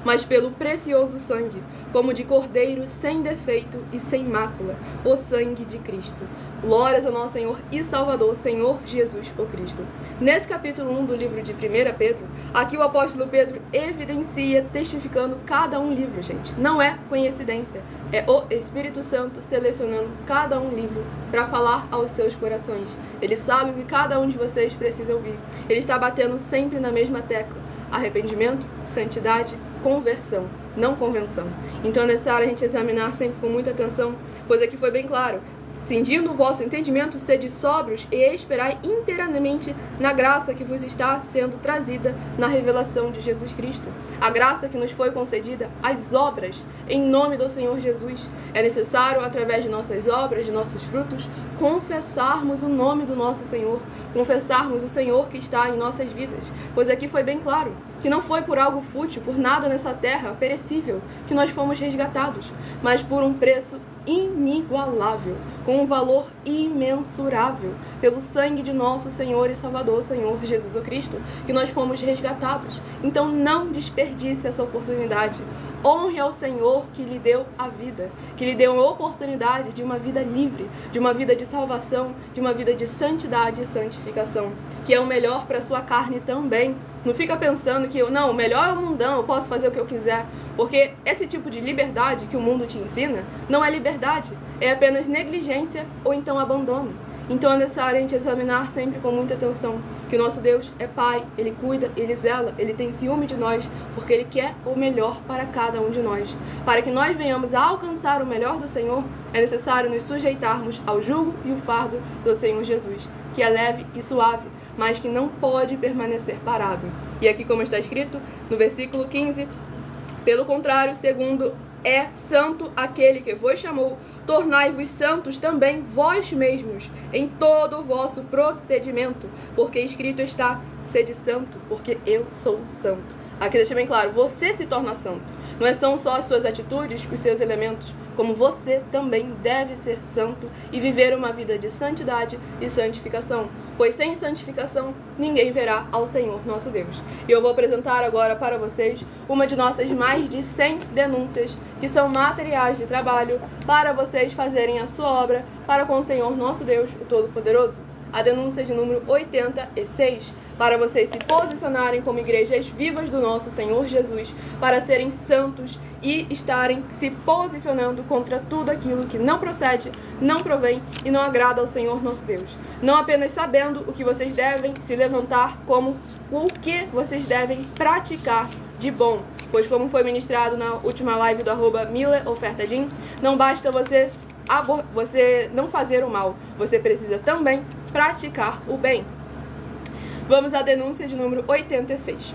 mas pelo precioso sangue, como de cordeiro sem defeito e sem mácula, o sangue de Cristo. Glórias ao nosso Senhor e Salvador, Senhor Jesus o Cristo. Nesse capítulo 1 do livro de 1 Pedro, aqui o apóstolo Pedro evidencia, testificando cada um livro, gente. Não é coincidência, é o Espírito Santo selecionando cada um livro para falar aos seus corações. Ele sabe o que cada um de vocês precisa ouvir. Ele está batendo sempre na mesma tecla: arrependimento, santidade, conversão, não convenção. Então é necessário a gente examinar sempre com muita atenção, pois aqui foi bem claro: cingindo o vosso entendimento, sede sóbrios e esperai inteiramente na graça que vos está sendo trazida na revelação de Jesus Cristo. A graça que nos foi concedida, as obras, em nome do Senhor Jesus. É necessário, através de nossas obras, de nossos frutos, confessarmos o nome do nosso Senhor, confessarmos o Senhor que está em nossas vidas. Pois aqui foi bem claro que não foi por algo fútil, por nada nessa terra perecível, que nós fomos resgatados, mas por um preço inigualável, com um valor imensurável, pelo sangue de nosso Senhor e Salvador, Senhor Jesus o Cristo, que nós fomos resgatados. Então não desperdice essa oportunidade. Honre ao Senhor que lhe deu a vida, que lhe deu a oportunidade de uma vida livre, de uma vida de salvação, de uma vida de santidade e santificação, que é o melhor para a sua carne também. Não fica pensando que, não, o melhor é o mundão, eu posso fazer o que eu quiser, porque esse tipo de liberdade que o mundo te ensina não é liberdade, é apenas negligência ou então abandono. Então é necessário a gente examinar sempre com muita atenção que o nosso Deus é Pai, Ele cuida, Ele zela, Ele tem ciúme de nós, porque Ele quer o melhor para cada um de nós. Para que nós venhamos a alcançar o melhor do Senhor, é necessário nos sujeitarmos ao jugo e o fardo do Senhor Jesus, que é leve e suave, mas que não pode permanecer parado. E aqui, como está escrito no versículo 15, pelo contrário, segundo é santo aquele que vos chamou, tornai-vos santos também vós mesmos em todo o vosso procedimento, porque escrito está: sede santo, porque eu sou santo. Aqui deixa bem claro, você se torna santo. Não são só as suas atitudes, os seus elementos, como você também deve ser santo e viver uma vida de santidade e santificação. Pois sem santificação, ninguém verá ao Senhor nosso Deus. E eu vou apresentar agora para vocês uma de nossas mais de 100 denúncias, que são materiais de trabalho para vocês fazerem a sua obra para com o Senhor nosso Deus, o Todo-Poderoso. A denúncia de número 86, para vocês se posicionarem como igrejas vivas do nosso Senhor Jesus, para serem santos e estarem se posicionando contra tudo aquilo que não procede, não provém e não agrada ao Senhor nosso Deus. Não apenas sabendo o que vocês devem se levantar, como o que vocês devem praticar de bom. Pois, como foi ministrado na última live do @MileOfertaDin, não basta você não fazer o mal, você precisa também praticar o bem. Vamos à denúncia de número 86.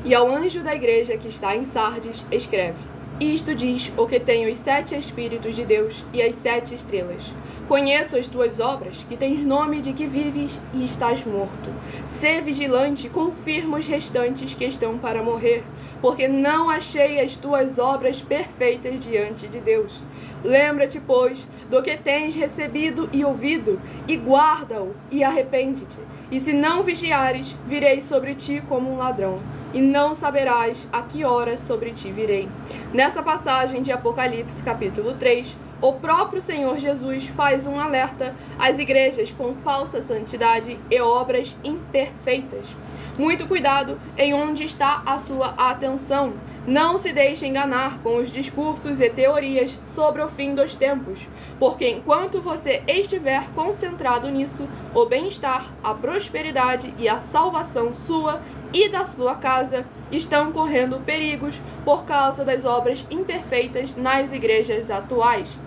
E ao anjo da igreja que está em Sardes, escreve: isto diz o que tem os 7 Espíritos de Deus e as 7 estrelas. Conheço as tuas obras, que tens nome de que vives e estás morto. Sê vigilante e confirma os restantes que estão para morrer, porque não achei as tuas obras perfeitas diante de Deus. Lembra-te, pois, do que tens recebido e ouvido, e guarda-o, e arrepende-te. E se não vigiares, virei sobre ti como um ladrão, e não saberás a que hora sobre ti virei. Nessa passagem de Apocalipse, capítulo 3, O próprio Senhor Jesus faz um alerta às igrejas com falsa santidade e obras imperfeitas. Muito cuidado em onde está a sua atenção. Não se deixe enganar com os discursos e teorias sobre o fim dos tempos, porque enquanto você estiver concentrado nisso, o bem-estar, a prosperidade e a salvação sua e da sua casa estão correndo perigos por causa das obras imperfeitas nas igrejas atuais.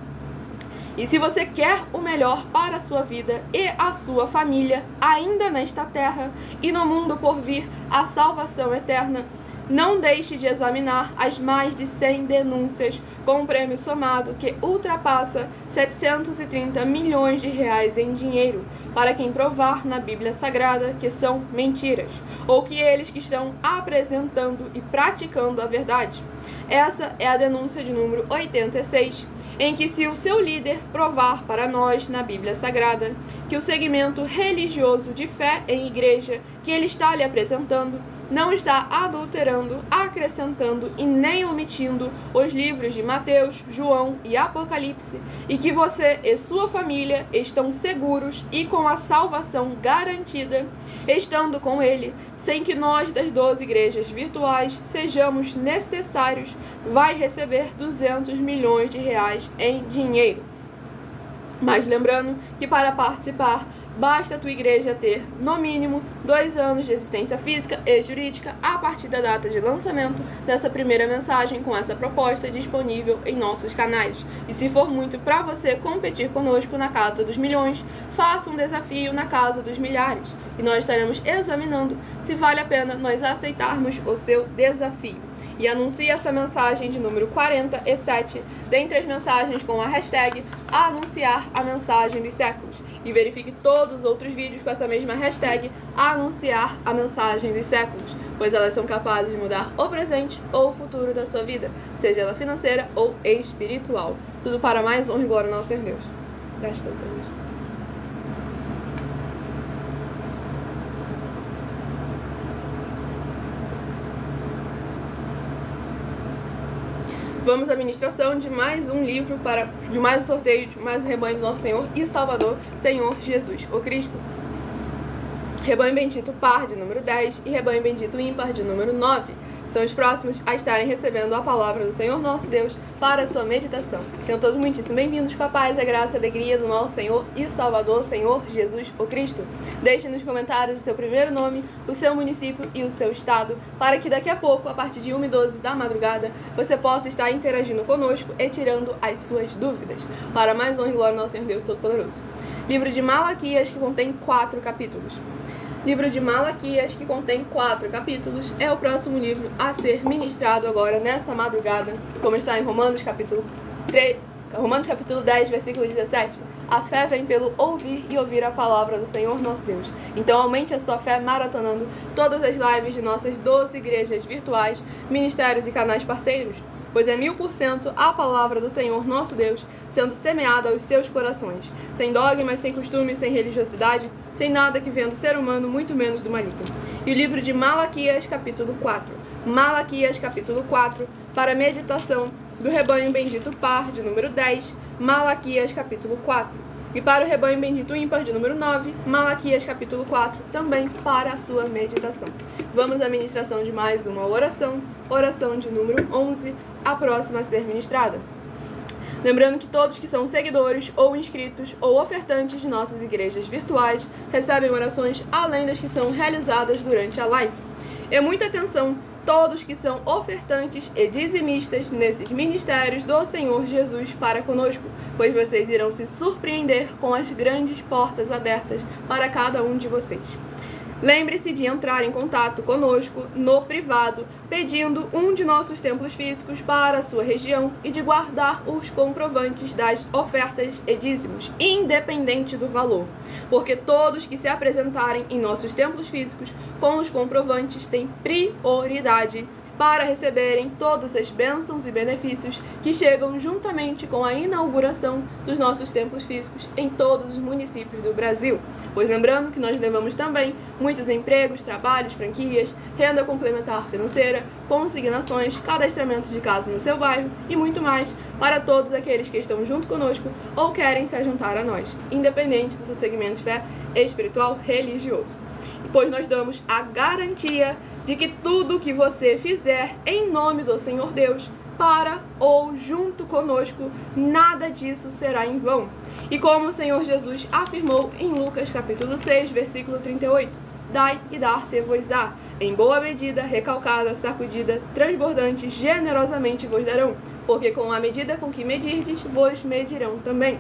E se você quer o melhor para a sua vida e a sua família, ainda nesta terra e no mundo por vir, a salvação eterna, não deixe de examinar as mais de 100 denúncias com um prêmio somado que ultrapassa 730 milhões de reais em dinheiro, para quem provar na Bíblia Sagrada que são mentiras, ou que eles que estão apresentando e praticando a verdade. Essa é a denúncia de número 86, em que se o seu líder provar para nós na Bíblia Sagrada que o segmento religioso de fé em igreja que ele está lhe apresentando não está adulterando, acrescentando e nem omitindo os livros de Mateus, João e Apocalipse, e que você e sua família estão seguros e com a salvação garantida, estando com ele, sem que nós das 12 igrejas virtuais sejamos necessários, vai receber 200 milhões de reais em dinheiro. Mas lembrando que para participar, basta a tua igreja ter, no mínimo, 2 anos de existência física e jurídica a partir da data de lançamento dessa primeira mensagem com essa proposta disponível em nossos canais. E se for muito para você competir conosco na Casa dos Milhões, faça um desafio na Casa dos Milhares. E nós estaremos examinando se vale a pena nós aceitarmos o seu desafio. E anuncie essa mensagem de número 47 dentre as mensagens com a hashtag anunciar a mensagem dos séculos. E verifique todos os outros vídeos com essa mesma hashtag anunciar a mensagem dos séculos, pois elas são capazes de mudar o presente ou o futuro da sua vida, seja ela financeira ou espiritual. Tudo para mais honra e glória ao nosso Senhor Deus. Graças a Deus. Vamos à ministração de mais um livro, de mais um sorteio, de mais um rebanho do nosso Senhor e Salvador, Senhor Jesus, o Cristo. Rebanho bendito par de número 10 e rebanho bendito ímpar de número 9. São os próximos a estarem recebendo a palavra do Senhor nosso Deus para a sua meditação. Sejam todos muitíssimo bem-vindos com a paz, a graça e a alegria do nosso Senhor e Salvador, Senhor Jesus, o Cristo. Deixe nos comentários o seu primeiro nome, o seu município e o seu estado, para que daqui a pouco, a partir de 1h12 da madrugada, você possa estar interagindo conosco e tirando as suas dúvidas. Para mais honra e glória ao nosso Senhor Deus Todo-Poderoso. Livro de Malaquias, que contém 4 capítulos. Livro de Malaquias, que contém 4 capítulos, é o próximo livro a ser ministrado agora nessa madrugada, como está em Romanos capítulo 10, versículo 17. A fé vem pelo ouvir e ouvir a palavra do Senhor nosso Deus. Então aumente a sua fé maratonando todas as lives de nossas 12 igrejas virtuais, ministérios e canais parceiros, pois é 1000% a palavra do Senhor nosso Deus sendo semeada aos seus corações, sem dogmas, sem costumes, sem religiosidade, sem nada que venha do ser humano, muito menos do maligno. E o livro de Malaquias, capítulo 4. Malaquias, capítulo 4, para meditação do rebanho bendito par, de número 10, Malaquias, capítulo 4. E para o rebanho bendito ímpar, de número 9, Malaquias, capítulo 4, também para a sua meditação. Vamos à ministração de mais uma oração, oração de número 11, a próxima a ser ministrada. Lembrando que todos que são seguidores ou inscritos ou ofertantes de nossas igrejas virtuais recebem orações além das que são realizadas durante a live. E muita atenção, todos que são ofertantes e dizimistas nesses ministérios do Senhor Jesus para conosco, pois vocês irão se surpreender com as grandes portas abertas para cada um de vocês. Lembre-se de entrar em contato conosco no privado, pedindo um de nossos templos físicos para a sua região e de guardar os comprovantes das ofertas e dízimos, independente do valor, porque todos que se apresentarem em nossos templos físicos com os comprovantes têm prioridade para receberem todas as bênçãos e benefícios que chegam juntamente com a inauguração dos nossos templos físicos em todos os municípios do Brasil. Pois lembrando que nós levamos também muitos empregos, trabalhos, franquias, renda complementar financeira, consignações, cadastramentos de casa no seu bairro e muito mais para todos aqueles que estão junto conosco ou querem se juntar a nós, independente do seu segmento de fé espiritual religioso. Pois nós damos a garantia de que tudo que você fizer em nome do Senhor Deus, para ou junto conosco, nada disso será em vão. E como o Senhor Jesus afirmou em Lucas capítulo 6, versículo 38, dai e dar-se-vos-á, em boa medida, recalcada, sacudida, transbordante, generosamente vos darão, porque com a medida com que medirdes, vos medirão também.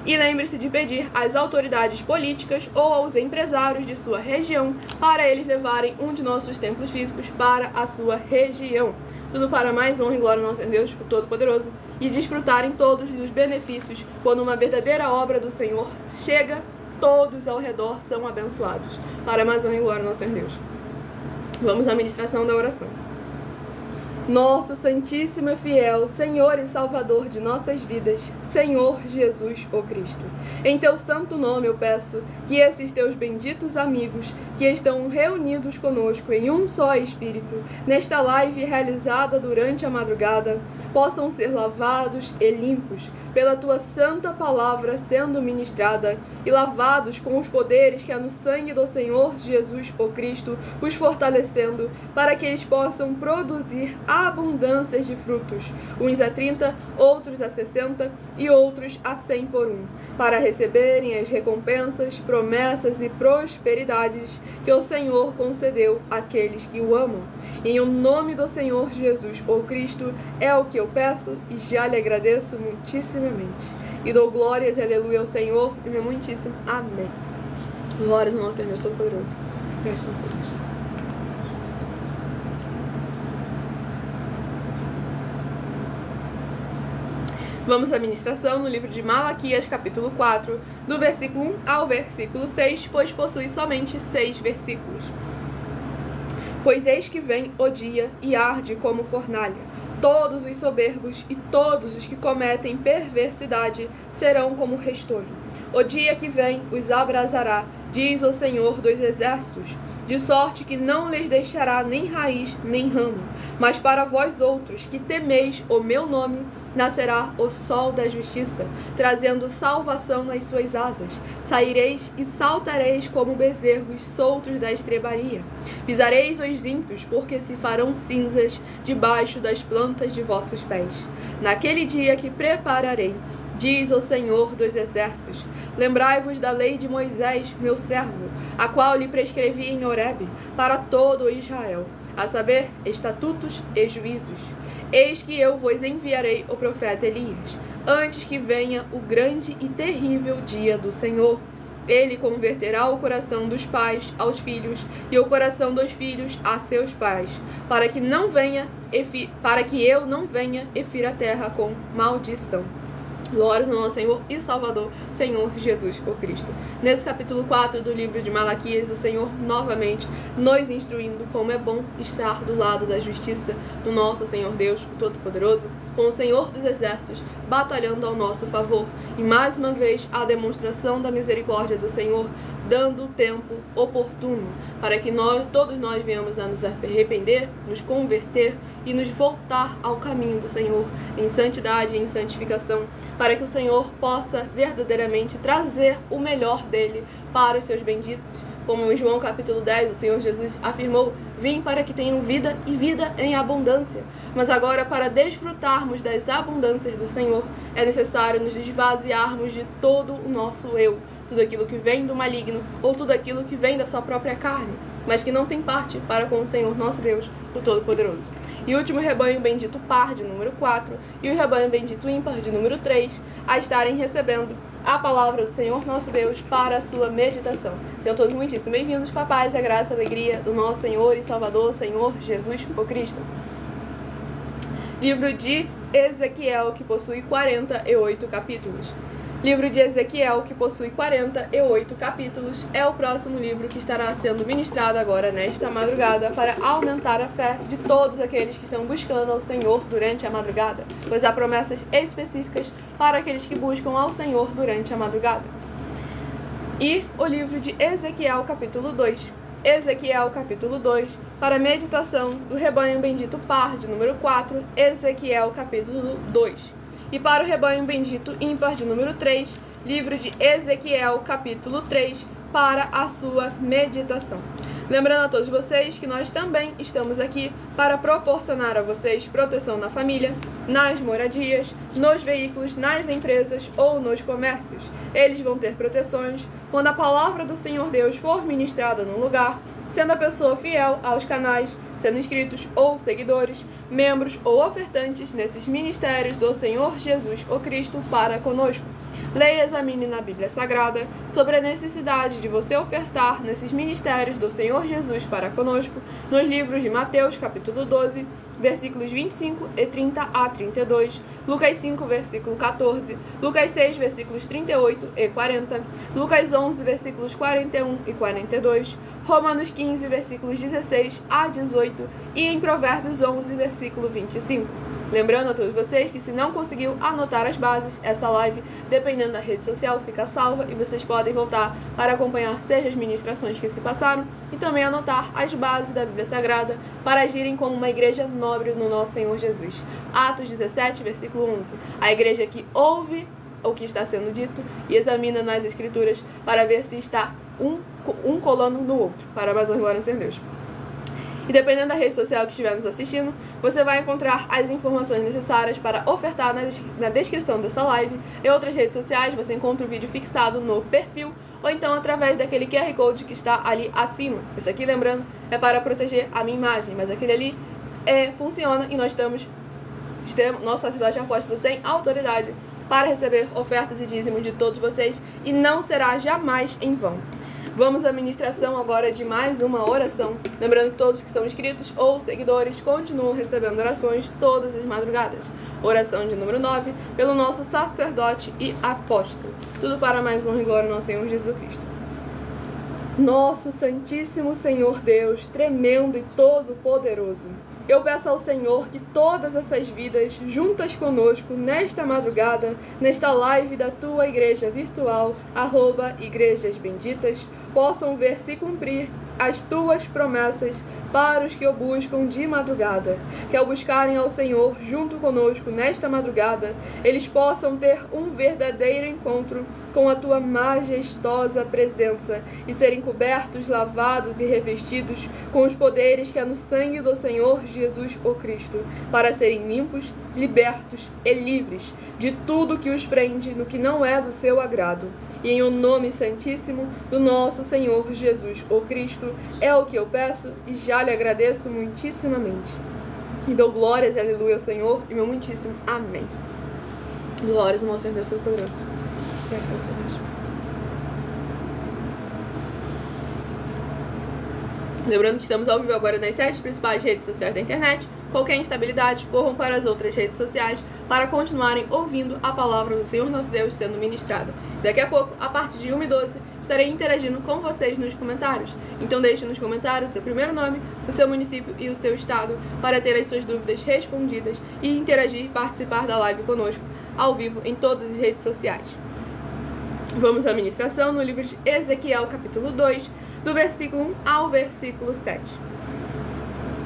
E lembre-se de pedir às autoridades políticas ou aos empresários de sua região para eles levarem um de nossos templos físicos para a sua região. Tudo para mais honra e glória ao nosso Deus, o Todo-Poderoso, e desfrutarem todos dos benefícios quando uma verdadeira obra do Senhor chega, todos ao redor são abençoados. Para mais honra e glória ao nosso Deus. Vamos à ministração da oração. Nosso Santíssimo e Fiel Senhor e Salvador de nossas vidas, Senhor Jesus, o Cristo. Em teu santo nome eu peço que esses teus benditos amigos que estão reunidos conosco em um só Espírito, nesta live realizada durante a madrugada, possam ser lavados e limpos pela tua santa palavra sendo ministrada e lavados com os poderes que há no sangue do Senhor Jesus, o Cristo, os fortalecendo para que eles possam produzir abundâncias de frutos, uns a 30, outros a 60 e outros a 100 por um, para receberem as recompensas, promessas e prosperidades que o Senhor concedeu àqueles que o amam. Em o nome do Senhor Jesus, o Cristo, é o que eu peço e já lhe agradeço muitíssimamente. E dou glórias e aleluia ao Senhor e meu muitíssimo amém. Glórias ao nosso Senhor Todo-Poderoso. Graças a Deus. Vamos à ministração no livro de Malaquias, capítulo 4, do versículo 1 ao versículo 6, pois possui somente 6 versículos. Pois eis que vem o dia e arde como fornalha. Todos os soberbos e todos os que cometem perversidade serão como restolho. O dia que vem os abrasará, diz o Senhor dos Exércitos, de sorte que não lhes deixará nem raiz nem ramo. Mas para vós outros que temeis o meu nome, nascerá o sol da justiça, trazendo salvação nas suas asas. Saireis e saltareis como bezerros soltos da estrebaria. Pisareis os ímpios, porque se farão cinzas debaixo das plantas de vossos pés. Naquele dia que prepararei, diz o Senhor dos Exércitos, lembrai-vos da lei de Moisés, meu servo, a qual lhe prescrevi em Horebe, para todo o Israel, a saber, estatutos e juízos. Eis que eu vos enviarei o profeta Elias, antes que venha o grande e terrível dia do Senhor. Ele converterá o coração dos pais aos filhos e o coração dos filhos a seus pais, para que eu não venha e fira a terra com maldição. Glórias ao nosso Senhor e Salvador, Senhor Jesus, o Cristo. Nesse capítulo 4 do livro de Malaquias, o Senhor novamente nos instruindo como é bom estar do lado da justiça do nosso Senhor Deus, o Todo-Poderoso, com o Senhor dos Exércitos batalhando ao nosso favor. E mais uma vez a demonstração da misericórdia do Senhor, dando o tempo oportuno para que todos nós venhamos a nos arrepender, nos converter e nos voltar ao caminho do Senhor em santidade e em santificação, para que o Senhor possa verdadeiramente trazer o melhor dele para os seus benditos. Como em João capítulo 10, o Senhor Jesus afirmou: vim para que tenham vida e vida em abundância. Mas agora, para desfrutarmos das abundâncias do Senhor, é necessário nos esvaziarmos de todo o nosso eu, tudo aquilo que vem do maligno ou tudo aquilo que vem da sua própria carne, mas que não tem parte para com o Senhor nosso Deus, o Todo-Poderoso. E o último rebanho bendito par, de número 4, e o rebanho bendito ímpar, de número 3, a estarem recebendo a palavra do Senhor nosso Deus para a sua meditação. Sejam todos muitíssimo bem-vindos com a paz, a graça e a alegria do nosso Senhor e Salvador, Senhor Jesus, o Cristo. Livro de Ezequiel, que possui 48 capítulos. Livro de Ezequiel, que possui 48 capítulos, é o próximo livro que estará sendo ministrado agora nesta madrugada para aumentar a fé de todos aqueles que estão buscando ao Senhor durante a madrugada, pois há promessas específicas para aqueles que buscam ao Senhor durante a madrugada. E o livro de Ezequiel, capítulo 2. Ezequiel, capítulo 2, para a meditação do rebanho bendito par de número 4, Ezequiel, capítulo 2. E para o rebanho bendito ímpar de número 3, livro de Ezequiel, capítulo 3, para a sua meditação. Lembrando a todos vocês que nós também estamos aqui para proporcionar a vocês proteção na família, nas moradias, nos veículos, nas empresas ou nos comércios. Eles vão ter proteções quando a palavra do Senhor Deus for ministrada num lugar, sendo a pessoa fiel aos canais, sendo inscritos ou seguidores, membros ou ofertantes nesses ministérios do Senhor Jesus o Cristo para conosco. Leia e examine na Bíblia Sagrada sobre a necessidade de você ofertar nesses ministérios do Senhor Jesus para conosco, nos livros de Mateus, capítulo 12, versículos 25 e 30 a 32, Lucas 5, versículo 14, Lucas 6, versículos 38 e 40, Lucas 11, versículos 41 e 42, Romanos 15, versículos 16 a 18 e em Provérbios 11, versículo 25. Lembrando a todos vocês que se não conseguiu anotar as bases, essa live, dependendo da rede social, fica salva e vocês podem voltar para acompanhar seja as ministrações que se passaram e também anotar as bases da Bíblia Sagrada para agirem como uma igreja nobre no nosso Senhor Jesus. Atos 17, versículo 11. A igreja que ouve o que está sendo dito e examina nas Escrituras para ver se está um colando no outro, para mais honra e glória ao Senhor Deus. E dependendo da rede social que estivermos assistindo, você vai encontrar as informações necessárias para ofertar na descrição dessa live. Em outras redes sociais, você encontra o vídeo fixado no perfil ou então através daquele QR Code que está ali acima. Isso aqui, lembrando, é para proteger a minha imagem, mas aquele ali funciona e nosso sacerdote apóstolo tem autoridade para receber ofertas e dízimos de todos vocês e não será jamais em vão. Vamos à ministração agora de mais uma oração. Lembrando que todos que são inscritos ou seguidores continuam recebendo orações todas as madrugadas. Oração de número 9, pelo nosso sacerdote e apóstolo. Tudo para mais honra e glória ao nosso Senhor Jesus Cristo. Nosso Santíssimo Senhor Deus, tremendo e todo-poderoso, eu peço ao Senhor que todas essas vidas juntas conosco nesta madrugada, nesta live da tua igreja virtual, @Igrejas Benditas, possam ver se cumprir as tuas promessas para os que o buscam de madrugada. Que ao buscarem ao Senhor junto conosco nesta madrugada, eles possam ter um verdadeiro encontro com a tua majestosa presença e serem cobertos, lavados e revestidos com os poderes que há no sangue do Senhor Jesus o Cristo, para serem limpos, libertos e livres de tudo que os prende no que não é do seu agrado. E em o nome santíssimo do nosso Senhor Jesus o Cristo, é o que eu peço e já lhe agradeço muitíssimamente. E dou glórias e aleluia ao Senhor e meu muitíssimo amém. Glórias ao nosso Senhor Deus Todo-Poderoso. Graças ao Senhor Deus. Lembrando que estamos ao vivo agora nas 7 principais redes sociais da internet. Qualquer instabilidade, corram para as outras redes sociais para continuarem ouvindo a palavra do Senhor nosso Deus sendo ministrada. Daqui a pouco, a partir de 1h12, estarei interagindo com vocês nos comentários. Então deixe nos comentários o seu primeiro nome, o seu município e o seu estado para ter as suas dúvidas respondidas e interagir e participar da live conosco, ao vivo, em todas as redes sociais. Vamos à ministração no livro de Ezequiel, capítulo 2, do versículo 1 ao versículo 7.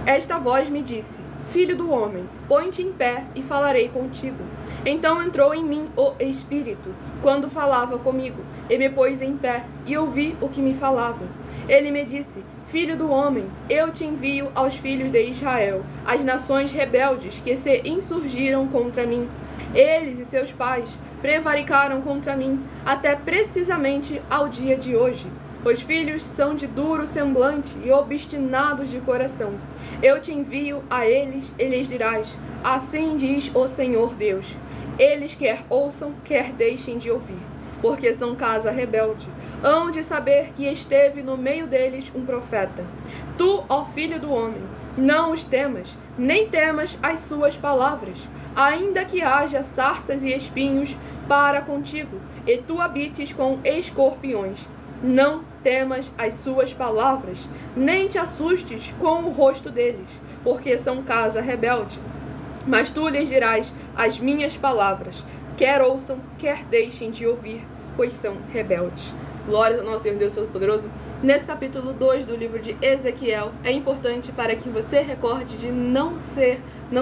Esta voz me disse: Filho do homem, põe-te em pé e falarei contigo. Então entrou em mim o Espírito, quando falava comigo, e me pôs em pé, e ouvi o que me falava. Ele me disse: Filho do homem, eu te envio aos filhos de Israel, as nações rebeldes que se insurgiram contra mim. Eles e seus pais prevaricaram contra mim, até precisamente ao dia de hoje. Os filhos são de duro semblante e obstinados de coração. Eu te envio a eles e lhes dirás: assim diz o Senhor Deus. Eles quer ouçam, quer deixem de ouvir, porque são casa rebelde. Hão de saber que esteve no meio deles um profeta. Tu, ó filho do homem, não os temas, nem temas as suas palavras. Ainda que haja sarças e espinhos para contigo, e tu habites com escorpiões. Não temas as suas palavras, nem te assustes com o rosto deles, porque são casa rebelde. Mas tu lhes dirás as minhas palavras, quer ouçam, quer deixem de ouvir, pois são rebeldes. Glória ao nosso Senhor Deus Todo-Poderoso. Nesse capítulo 2 do livro de Ezequiel, é importante para que você recorde de não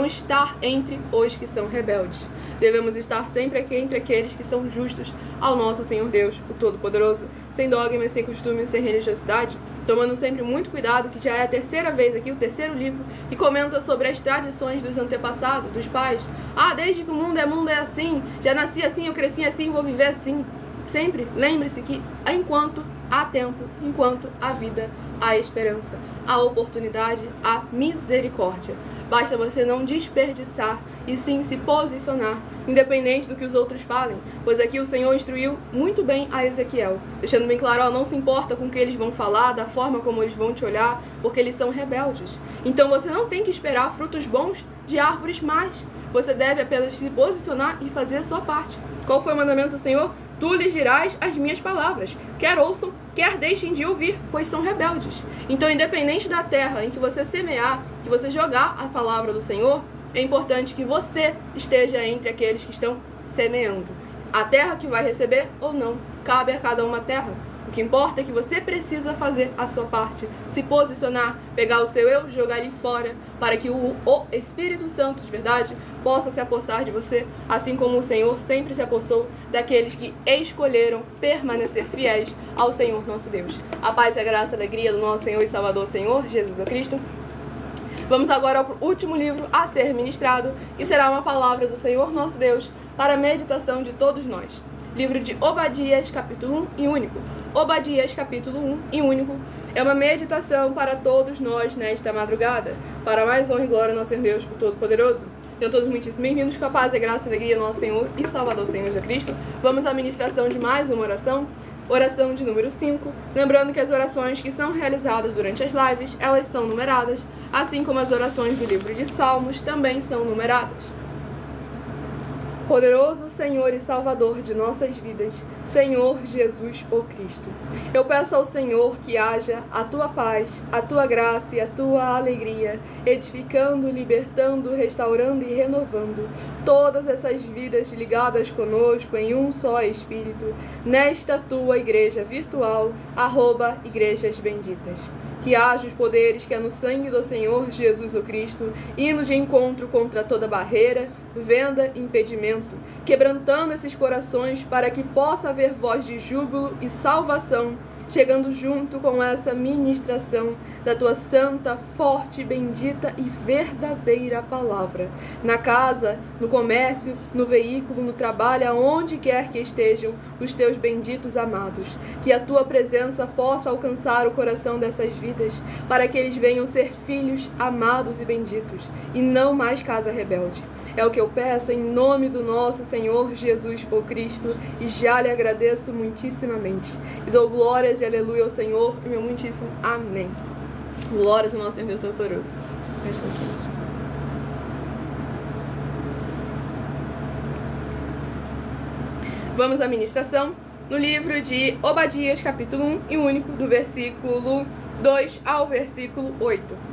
estar entre os que são rebeldes. Devemos estar sempre aqui entre aqueles que são justos ao nosso Senhor Deus, o Todo-Poderoso, sem dogmas, sem costumes, sem religiosidade, tomando sempre muito cuidado, que já é a terceira vez aqui, o terceiro livro, que comenta sobre as tradições dos antepassados, dos pais. Desde que o mundo é assim, já nasci assim, eu cresci assim, vou viver assim. Sempre lembre-se que enquanto há tempo, enquanto há vida, há esperança, há oportunidade, há misericórdia. Basta você não desperdiçar e sim se posicionar, independente do que os outros falem, pois aqui o Senhor instruiu muito bem a Ezequiel, deixando bem claro, não se importa com o que eles vão falar, da forma como eles vão te olhar, porque eles são rebeldes. Então você não tem que esperar frutos bons de árvores más, você deve apenas se posicionar e fazer a sua parte. Qual foi o mandamento do Senhor? Tu lhes dirás as minhas palavras, quer ouçam, quer deixem de ouvir, pois são rebeldes. Então, independente da terra em que você semear, que você jogar a palavra do Senhor, é importante que você esteja entre aqueles que estão semeando. A terra que vai receber ou não, cabe a cada uma terra. O que importa é que você precisa fazer a sua parte, se posicionar, pegar o seu eu, jogar ele fora, para que o Espírito Santo, de verdade, possa se apossar de você, assim como o Senhor sempre se apossou daqueles que escolheram permanecer fiéis ao Senhor nosso Deus. A paz e a graça e a alegria do nosso Senhor e Salvador, Senhor Jesus Cristo. Vamos agora ao último livro a ser ministrado, que será uma palavra do Senhor nosso Deus para a meditação de todos nós. Livro de Obadias, capítulo 1 e único. Obadias, capítulo 1 e único, é uma meditação para todos nós nesta madrugada, para mais honra e glória ao nosso Senhor Deus, o Todo-Poderoso. Sejam todos muitíssimo bem-vindos, com a paz e a graça e a alegria do nosso Senhor e Salvador, Senhor Jesus Cristo. Vamos à ministração de mais uma oração, oração de número 5. Lembrando que as orações que são realizadas durante as lives, elas são numeradas, assim como as orações do livro de Salmos também são numeradas. Poderoso Senhor e Salvador de nossas vidas, Senhor Jesus, o Cristo. Eu peço ao Senhor que haja a Tua paz, a Tua graça e a Tua alegria, edificando, libertando, restaurando e renovando todas essas vidas ligadas conosco em um só Espírito, nesta Tua Igreja virtual, @Igrejas Benditas. Que haja os poderes que é no sangue do Senhor Jesus, o Cristo, indo de encontro contra toda barreira, venda, impedimento, quebrantando esses corações para que possa haver voz de júbilo e salvação, chegando junto com essa ministração da Tua santa, forte, bendita e verdadeira palavra. Na casa, no comércio, no veículo, no trabalho, aonde quer que estejam os Teus benditos amados. Que a Tua presença possa alcançar o coração dessas vidas, para que eles venham ser filhos amados e benditos, e não mais casa rebelde. É o que eu peço em nome do nosso Senhor Jesus, o Cristo, e já lhe agradeço muitíssimamente. E dou glórias e aleluia ao Senhor, e meu muitíssimo amém. Glórias ao nosso Senhor Deus Todo-Poderoso. Vamos à ministração no livro de Obadias, capítulo 1 e único, do versículo 2 ao versículo 8.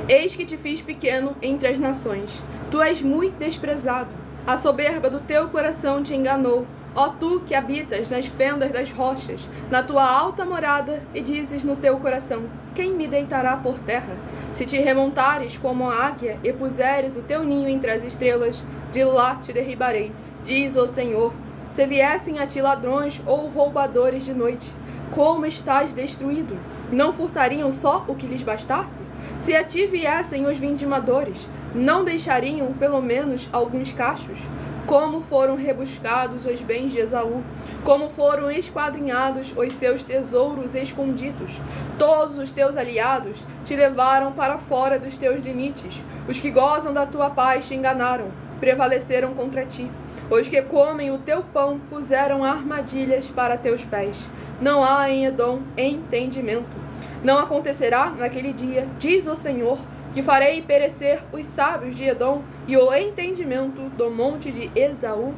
Eis que te fiz pequeno entre as nações, tu és muito desprezado, a soberba do teu coração te enganou, ó tu que habitas nas fendas das rochas, na tua alta morada, e dizes no teu coração, quem me deitará por terra? Se te remontares como a águia e puseres o teu ninho entre as estrelas, de lá te derribarei, diz o Senhor. Se viessem a ti ladrões ou roubadores de noite, como estás destruído? Não furtariam só o que lhes bastasse? Se a ti viessem os vindimadores, não deixariam pelo menos alguns cachos? Como foram rebuscados os bens de Esaú, como foram esquadrinhados os seus tesouros escondidos. Todos os teus aliados te levaram para fora dos teus limites. Os que gozam da tua paz te enganaram, prevaleceram contra ti. Os que comem o teu pão puseram armadilhas para teus pés. Não há em Edom entendimento. Não acontecerá naquele dia, diz o Senhor, que farei perecer os sábios de Edom e o entendimento do monte de Esaú.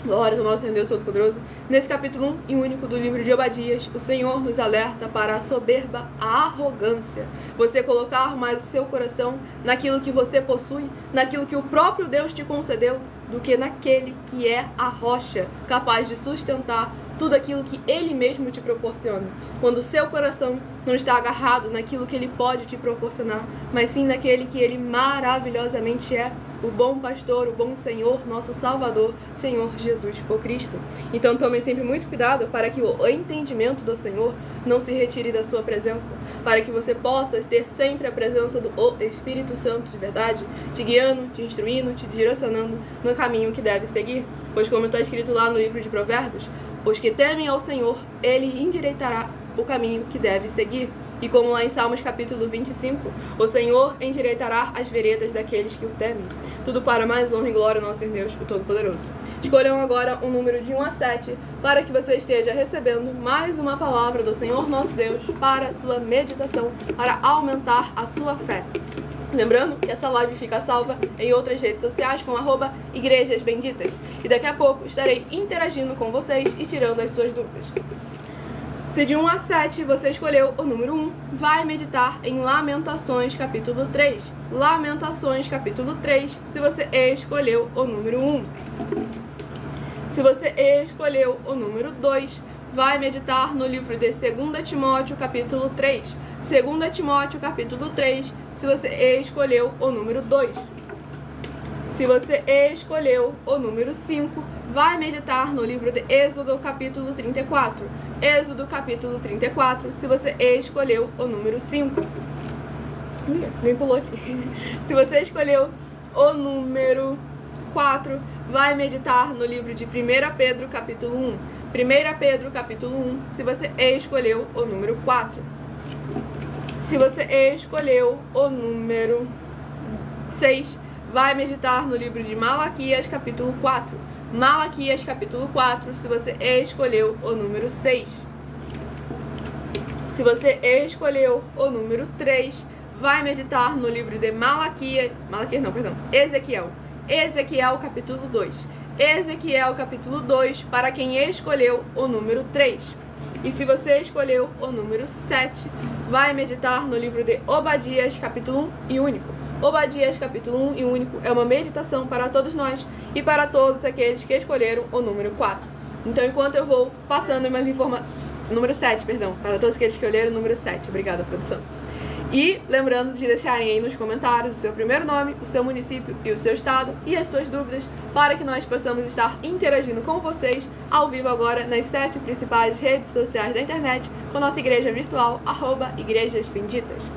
Glórias ao nosso Senhor Deus Todo-Poderoso. Nesse capítulo 1 e único do livro de Obadias, o Senhor nos alerta para a soberba, a arrogância. Você colocar mais o seu coração naquilo que você possui, naquilo que o próprio Deus te concedeu, do que naquele que é a rocha, capaz de sustentar tudo aquilo que Ele mesmo te proporciona. Quando o seu coração não está agarrado naquilo que Ele pode te proporcionar, mas sim naquele que Ele maravilhosamente é, o bom pastor, o bom Senhor, nosso Salvador, Senhor Jesus, o Cristo. Então tome sempre muito cuidado para que o entendimento do Senhor não se retire da sua presença, para que você possa ter sempre a presença do Espírito Santo de verdade, te guiando, te instruindo, te direcionando no caminho que deve seguir. Pois como está escrito lá no livro de Provérbios, os que temem ao Senhor, Ele endireitará o caminho que deve seguir. E como lá em Salmos capítulo 25, o Senhor endireitará as veredas daqueles que o temem. Tudo para mais honra e glória ao nosso Deus, o Todo-Poderoso. Escolham agora um número de 1 a 7 para que você esteja recebendo mais uma palavra do Senhor nosso Deus para a sua meditação, para aumentar a sua fé. Lembrando que essa live fica salva em outras redes sociais com @Igrejas Benditas. E daqui a pouco estarei interagindo com vocês e tirando as suas dúvidas. Se de 1 a 7 você escolheu o número 1, vai meditar em Lamentações capítulo 3. Lamentações capítulo 3, se você escolheu o número 1. Se você escolheu o número 2, vai meditar no livro de 2 Timóteo capítulo 3. 2 Timóteo capítulo 3, se você escolheu o número 2. Se você escolheu o número 5, vai meditar no livro de Êxodo capítulo 34. Êxodo capítulo 34, se você escolheu o número 5. Nem pulou aqui. Se você escolheu o número 4, vai meditar no livro de 1 Pedro capítulo 1. 1 Pedro capítulo 1, se você escolheu o número 4. Se você escolheu o número 6, vai meditar no livro de Malaquias capítulo 4. Malaquias capítulo 4, se você escolheu o número 6. Se você escolheu o número 3, vai meditar no livro de Ezequiel. Ezequiel capítulo 2. Ezequiel capítulo 2, para quem escolheu o número 3. E se você escolheu o número 7, vai meditar no livro de Obadias capítulo 1 e único. Obadias capítulo 1 e único é uma meditação para todos nós e para todos aqueles que escolheram o número 4. Então, enquanto eu vou passando mais informações... Número 7, perdão. Para todos aqueles que escolheram o número 7. Obrigada, produção. E lembrando de deixarem aí nos comentários o seu primeiro nome, o seu município e o seu estado e as suas dúvidas, para que nós possamos estar interagindo com vocês ao vivo agora nas 7 principais redes sociais da internet com a nossa igreja virtual, @Igrejas Benditas.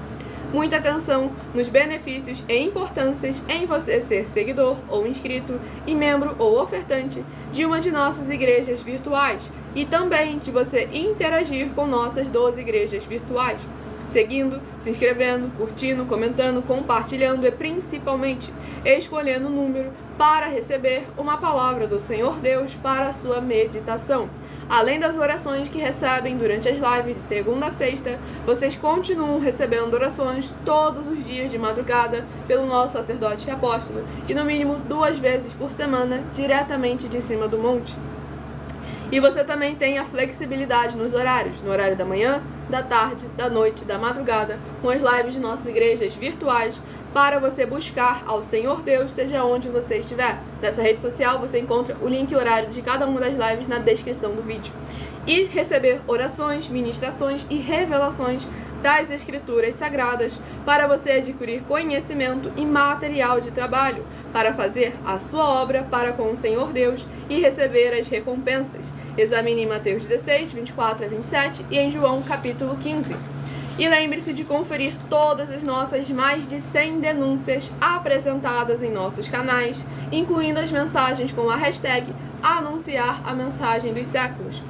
Muita atenção nos benefícios e importâncias em você ser seguidor ou inscrito e membro ou ofertante de uma de nossas igrejas virtuais e também de você interagir com nossas 12 igrejas virtuais, seguindo, se inscrevendo, curtindo, comentando, compartilhando e principalmente escolhendo o número para receber uma palavra do Senhor Deus para a sua meditação. Além das orações que recebem durante as lives de segunda a sexta, vocês continuam recebendo orações todos os dias de madrugada pelo nosso sacerdote e apóstolo e no mínimo 2 vezes por semana diretamente de cima do monte. E você também tem a flexibilidade nos horários, no horário da manhã, da tarde, da noite, da madrugada, com as lives de nossas igrejas virtuais, para você buscar ao Senhor Deus, seja onde você estiver. Nessa rede social você encontra o link e horário de cada uma das lives na descrição do vídeo. E receber orações, ministrações e revelações das Escrituras Sagradas para você adquirir conhecimento e material de trabalho para fazer a sua obra para com o Senhor Deus e receber as recompensas. Examine em Mateus 16, 24 a 27 e em João capítulo 15. E lembre-se de conferir todas as nossas mais de 100 denúncias apresentadas em nossos canais, incluindo as mensagens com a hashtag Anunciar a Mensagem dos Séculos.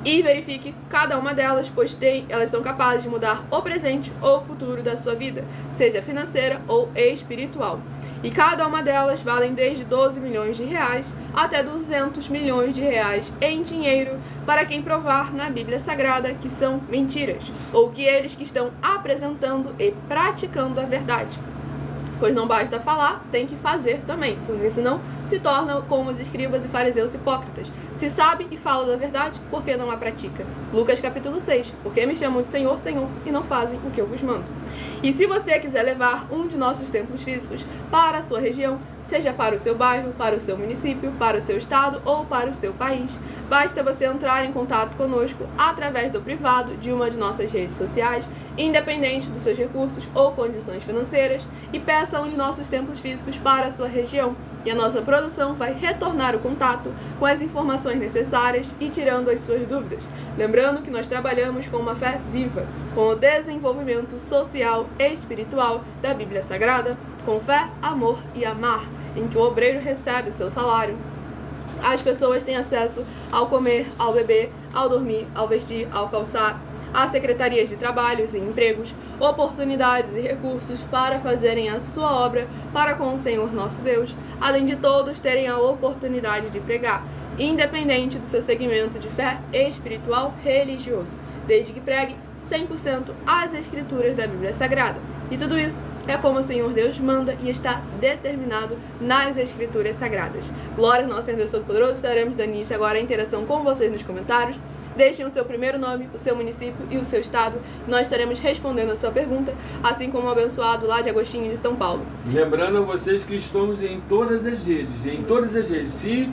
E verifique cada uma delas, pois elas são capazes de mudar o presente ou o futuro da sua vida, seja financeira ou espiritual. E cada uma delas valem desde 12 milhões de reais até 200 milhões de reais em dinheiro para quem provar na Bíblia Sagrada que são mentiras, ou que eles que estão apresentando e praticando a verdade. Pois não basta falar, tem que fazer também, porque senão se torna como os escribas e fariseus hipócritas. Se sabe e fala da verdade, por que não a pratica? Lucas capítulo 6, porque me chamam de Senhor, Senhor, e não fazem o que eu vos mando. E se você quiser levar um de nossos templos físicos para a sua região, seja para o seu bairro, para o seu município, para o seu estado ou para o seu país, basta você entrar em contato conosco através do privado de uma de nossas redes sociais, independente dos seus recursos ou condições financeiras, e peça um de nossos templos físicos para a sua região, e a nossa produção vai retornar o contato com as informações necessárias e tirando as suas dúvidas. Lembrando que nós trabalhamos com uma fé viva, com o desenvolvimento social e espiritual da Bíblia Sagrada, com fé, amor e amar, em que o obreiro recebe o seu salário. As pessoas têm acesso ao comer, ao beber, ao dormir, ao vestir, ao calçar, às secretarias de trabalhos e empregos, oportunidades e recursos para fazerem a sua obra para com o Senhor nosso Deus, além de todos terem a oportunidade de pregar, independente do seu segmento de fé espiritual religioso, desde que pregue 100% as escrituras da Bíblia Sagrada. E tudo isso é como o Senhor Deus manda e está determinado nas Escrituras Sagradas. Glória ao nosso Senhor Deus Todo-Poderoso. Estaremos dando início agora à interação com vocês nos comentários. Deixem o seu primeiro nome, o seu município e o seu estado. Nós estaremos respondendo a sua pergunta, assim como o abençoado lá de Agostinho de São Paulo. Lembrando a vocês que estamos em todas as redes. Se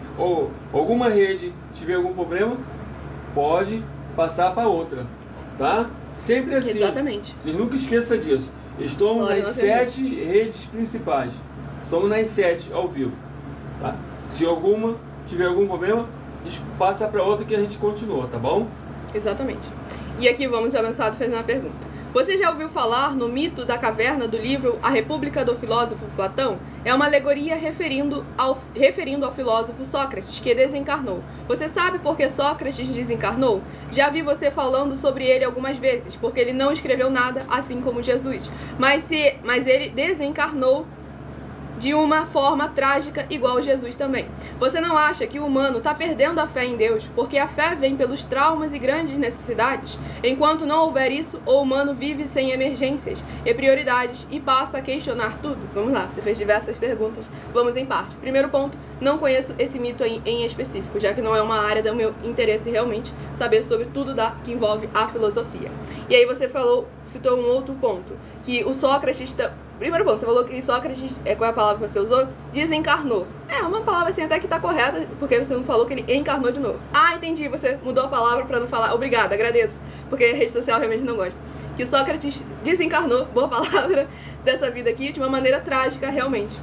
alguma rede tiver algum problema, pode passar para outra, tá? Sempre assim. Exatamente. Vocês nunca esqueçam disso. Estamos nas 7 redes principais. Estamos nas 7 ao vivo. Tá? Se alguma tiver algum problema, passa para outra que a gente continua, tá bom? Exatamente. E aqui vamos, o abençoado fez uma pergunta. Você já ouviu falar no mito da caverna do livro A República do Filósofo Platão? É uma alegoria referindo ao filósofo Sócrates, que desencarnou. Você sabe por que Sócrates desencarnou? Já vi você falando sobre ele algumas vezes, porque ele não escreveu nada, assim como Jesus. Mas ele desencarnou de uma forma trágica, igual Jesus também. Você não acha que o humano está perdendo a fé em Deus, porque a fé vem pelos traumas e grandes necessidades? Enquanto não houver isso, o humano vive sem emergências e prioridades e passa a questionar tudo. Vamos lá, você fez diversas perguntas. Vamos em parte. Primeiro ponto, não conheço esse mito em específico, já que não é uma área do meu interesse realmente saber sobre tudo que envolve a filosofia. E aí você citou um outro ponto, que o Sócrates... Primeiro ponto, você falou que Sócrates, qual é a palavra que você usou? Desencarnou. É uma palavra assim até que tá correta, porque você não falou que ele encarnou de novo. Ah, entendi, você mudou a palavra pra não falar. Obrigada, agradeço, porque a rede social realmente não gosta. Que Sócrates desencarnou, boa palavra, dessa vida aqui, de uma maneira trágica, realmente.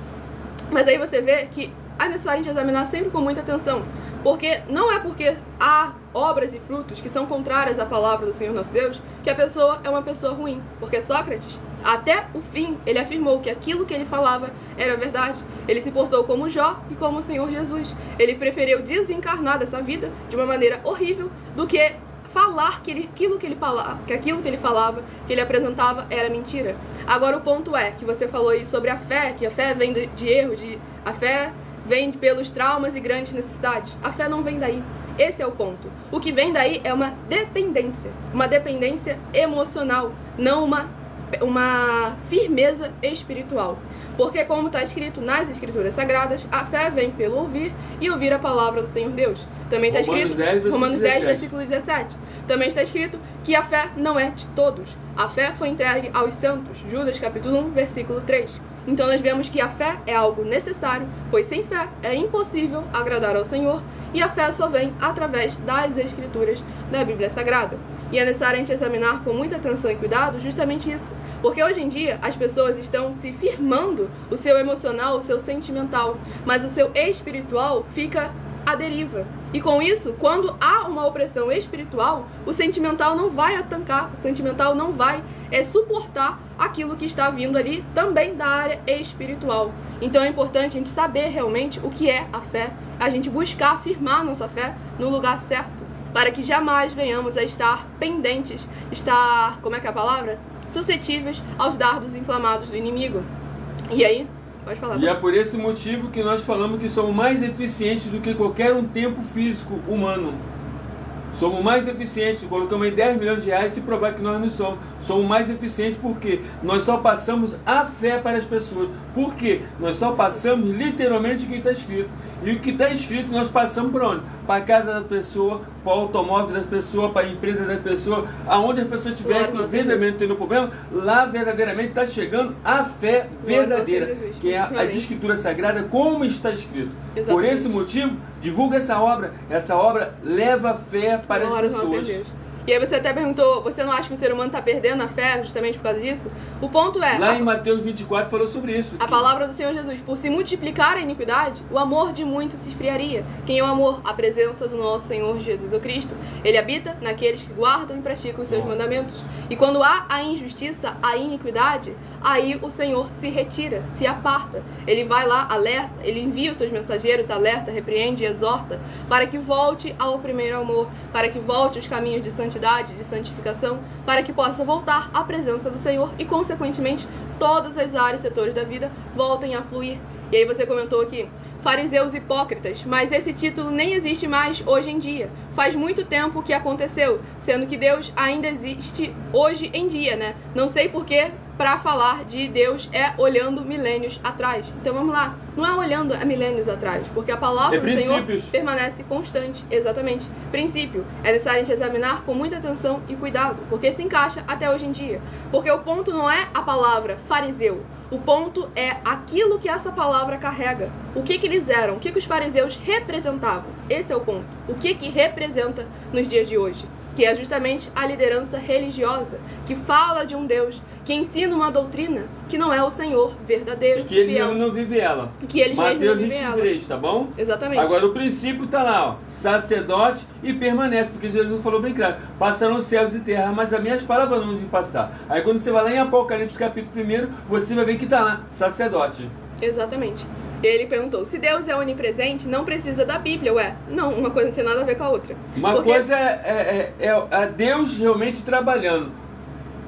Mas aí você vê que é necessário a gente examinar sempre com muita atenção, porque não é porque há obras e frutos que são contrárias à palavra do Senhor nosso Deus que a pessoa é uma pessoa ruim, porque Sócrates, até o fim, ele afirmou que aquilo que ele falava era verdade. Ele se portou como Jó e como o Senhor Jesus. Ele preferiu desencarnar dessa vida de uma maneira horrível do que falar que aquilo que ele falava, que ele apresentava, era mentira. Agora o ponto é que você falou aí sobre a fé, que a fé vem de erro, a fé vem pelos traumas e grandes necessidades. A fé não vem daí. Esse é o ponto. O que vem daí é uma dependência emocional, não uma firmeza espiritual. Porque, como está escrito nas Escrituras Sagradas, a fé vem pelo ouvir e ouvir a palavra do Senhor Deus. Também está escrito, Romanos 10, versículo 17. Também está escrito que a fé não é de todos. A fé foi entregue aos santos. Judas capítulo 1, versículo 3. Então nós vemos que a fé é algo necessário, pois sem fé é impossível agradar ao Senhor, e a fé só vem através das Escrituras da Bíblia Sagrada. E é necessário a gente examinar com muita atenção e cuidado justamente isso, porque hoje em dia as pessoas estão se firmando o seu emocional, o seu sentimental, mas o seu espiritual fica à deriva. E com isso, quando há uma opressão espiritual, o sentimental não vai atancar, o sentimental não vai suportar aquilo que está vindo ali também da área espiritual. Então é importante a gente saber realmente o que é a fé, a gente buscar afirmar nossa fé no lugar certo, para que jamais venhamos a estar pendentes, suscetíveis aos dardos inflamados do inimigo. E aí, pode falar. E é por esse motivo que nós falamos que somos mais eficientes do que qualquer tempo físico humano. Somos mais eficientes, colocamos aí 10 milhões de reais e provar que nós não somos. Somos mais eficientes porque nós só passamos a fé para as pessoas. Por quê? Nós só passamos literalmente o que está escrito. E o que está escrito nós passamos por onde? Para a casa da pessoa, para o automóvel da pessoa, para a empresa da pessoa, aonde a pessoa tiver verdadeiramente tendo problema, lá verdadeiramente está chegando a fé verdadeira, que é a Escritura Sagrada, como está escrito. Exatamente. Por esse motivo, divulga essa obra leva fé para as pessoas. E aí você até perguntou, você não acha que o ser humano está perdendo a fé justamente por causa disso? O ponto é... Lá em Mateus 24 falou sobre isso. A palavra do Senhor Jesus, por se multiplicar a iniquidade, o amor de muitos se esfriaria. Quem é o amor? A presença do nosso Senhor Jesus o Cristo. Ele habita naqueles que guardam e praticam os seus mandamentos. E quando há a injustiça, a iniquidade, aí o Senhor se retira, se aparta. Ele vai lá, alerta, ele envia os seus mensageiros, alerta, repreende e exorta, para que volte ao primeiro amor, para que volte aos caminhos de santidade, de santificação, para que possa voltar à presença do Senhor e, consequentemente, todas as áreas e setores da vida voltem a fluir. E aí você comentou aqui, fariseus hipócritas, mas esse título nem existe mais hoje em dia. Faz muito tempo que aconteceu, sendo que Deus ainda existe hoje em dia, né? Não sei porquê, para falar de Deus é olhando milênios atrás. Então vamos lá, não é olhando a milênios atrás, porque a palavra do Senhor permanece constante. Exatamente. Princípio. É necessário a gente examinar com muita atenção e cuidado, porque se encaixa até hoje em dia. Porque o ponto não é a palavra fariseu. O ponto é aquilo que essa palavra carrega. O que eles eram? O que os fariseus representavam? Esse é o ponto. O que representa nos dias de hoje? Que é justamente a liderança religiosa, que fala de um Deus, que ensina uma doutrina que não é o Senhor verdadeiro. E que eles mesmo não vivem ela. Que eles mesmo não vivem ela. Mateus 23, tá bom? Exatamente. Agora o princípio tá lá, ó. Sacerdote e permanece, porque Jesus falou bem claro: passarão céus e terra, mas as minhas palavras não de passar. Aí quando você vai lá em Apocalipse capítulo 1, você vai ver que tá lá, sacerdote. Exatamente. Ele perguntou, se Deus é onipresente, não precisa da Bíblia, ué? Não, uma coisa não tem nada a ver com a outra. Uma coisa é Deus realmente trabalhando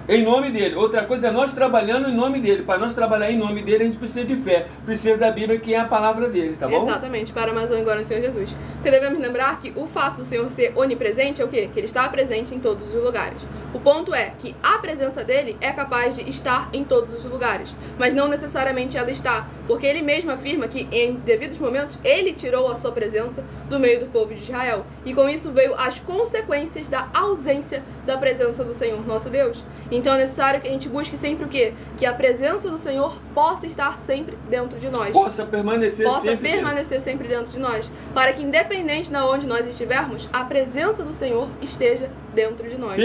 em nome dele. Outra coisa é nós trabalhando em nome dele. Para nós trabalhar em nome dele, a gente precisa de fé. Precisa da Bíblia, que é a palavra dele, tá bom? Exatamente, para mais uma glória ao Senhor Jesus. Porque devemos lembrar que o fato do Senhor ser onipresente é o quê? Que ele está presente em todos os lugares. O ponto é que a presença dele é capaz de estar em todos os lugares, mas não necessariamente ela está, porque ele mesmo afirma que em devidos momentos ele tirou a sua presença do meio do povo de Israel, e com isso veio as consequências da ausência da presença do Senhor nosso Deus. Então é necessário que a gente busque sempre o quê? Que a presença do Senhor possa estar sempre dentro de nós. Possa permanecer sempre dentro de nós, para que independente de onde nós estivermos, a presença do Senhor esteja dentro de nós.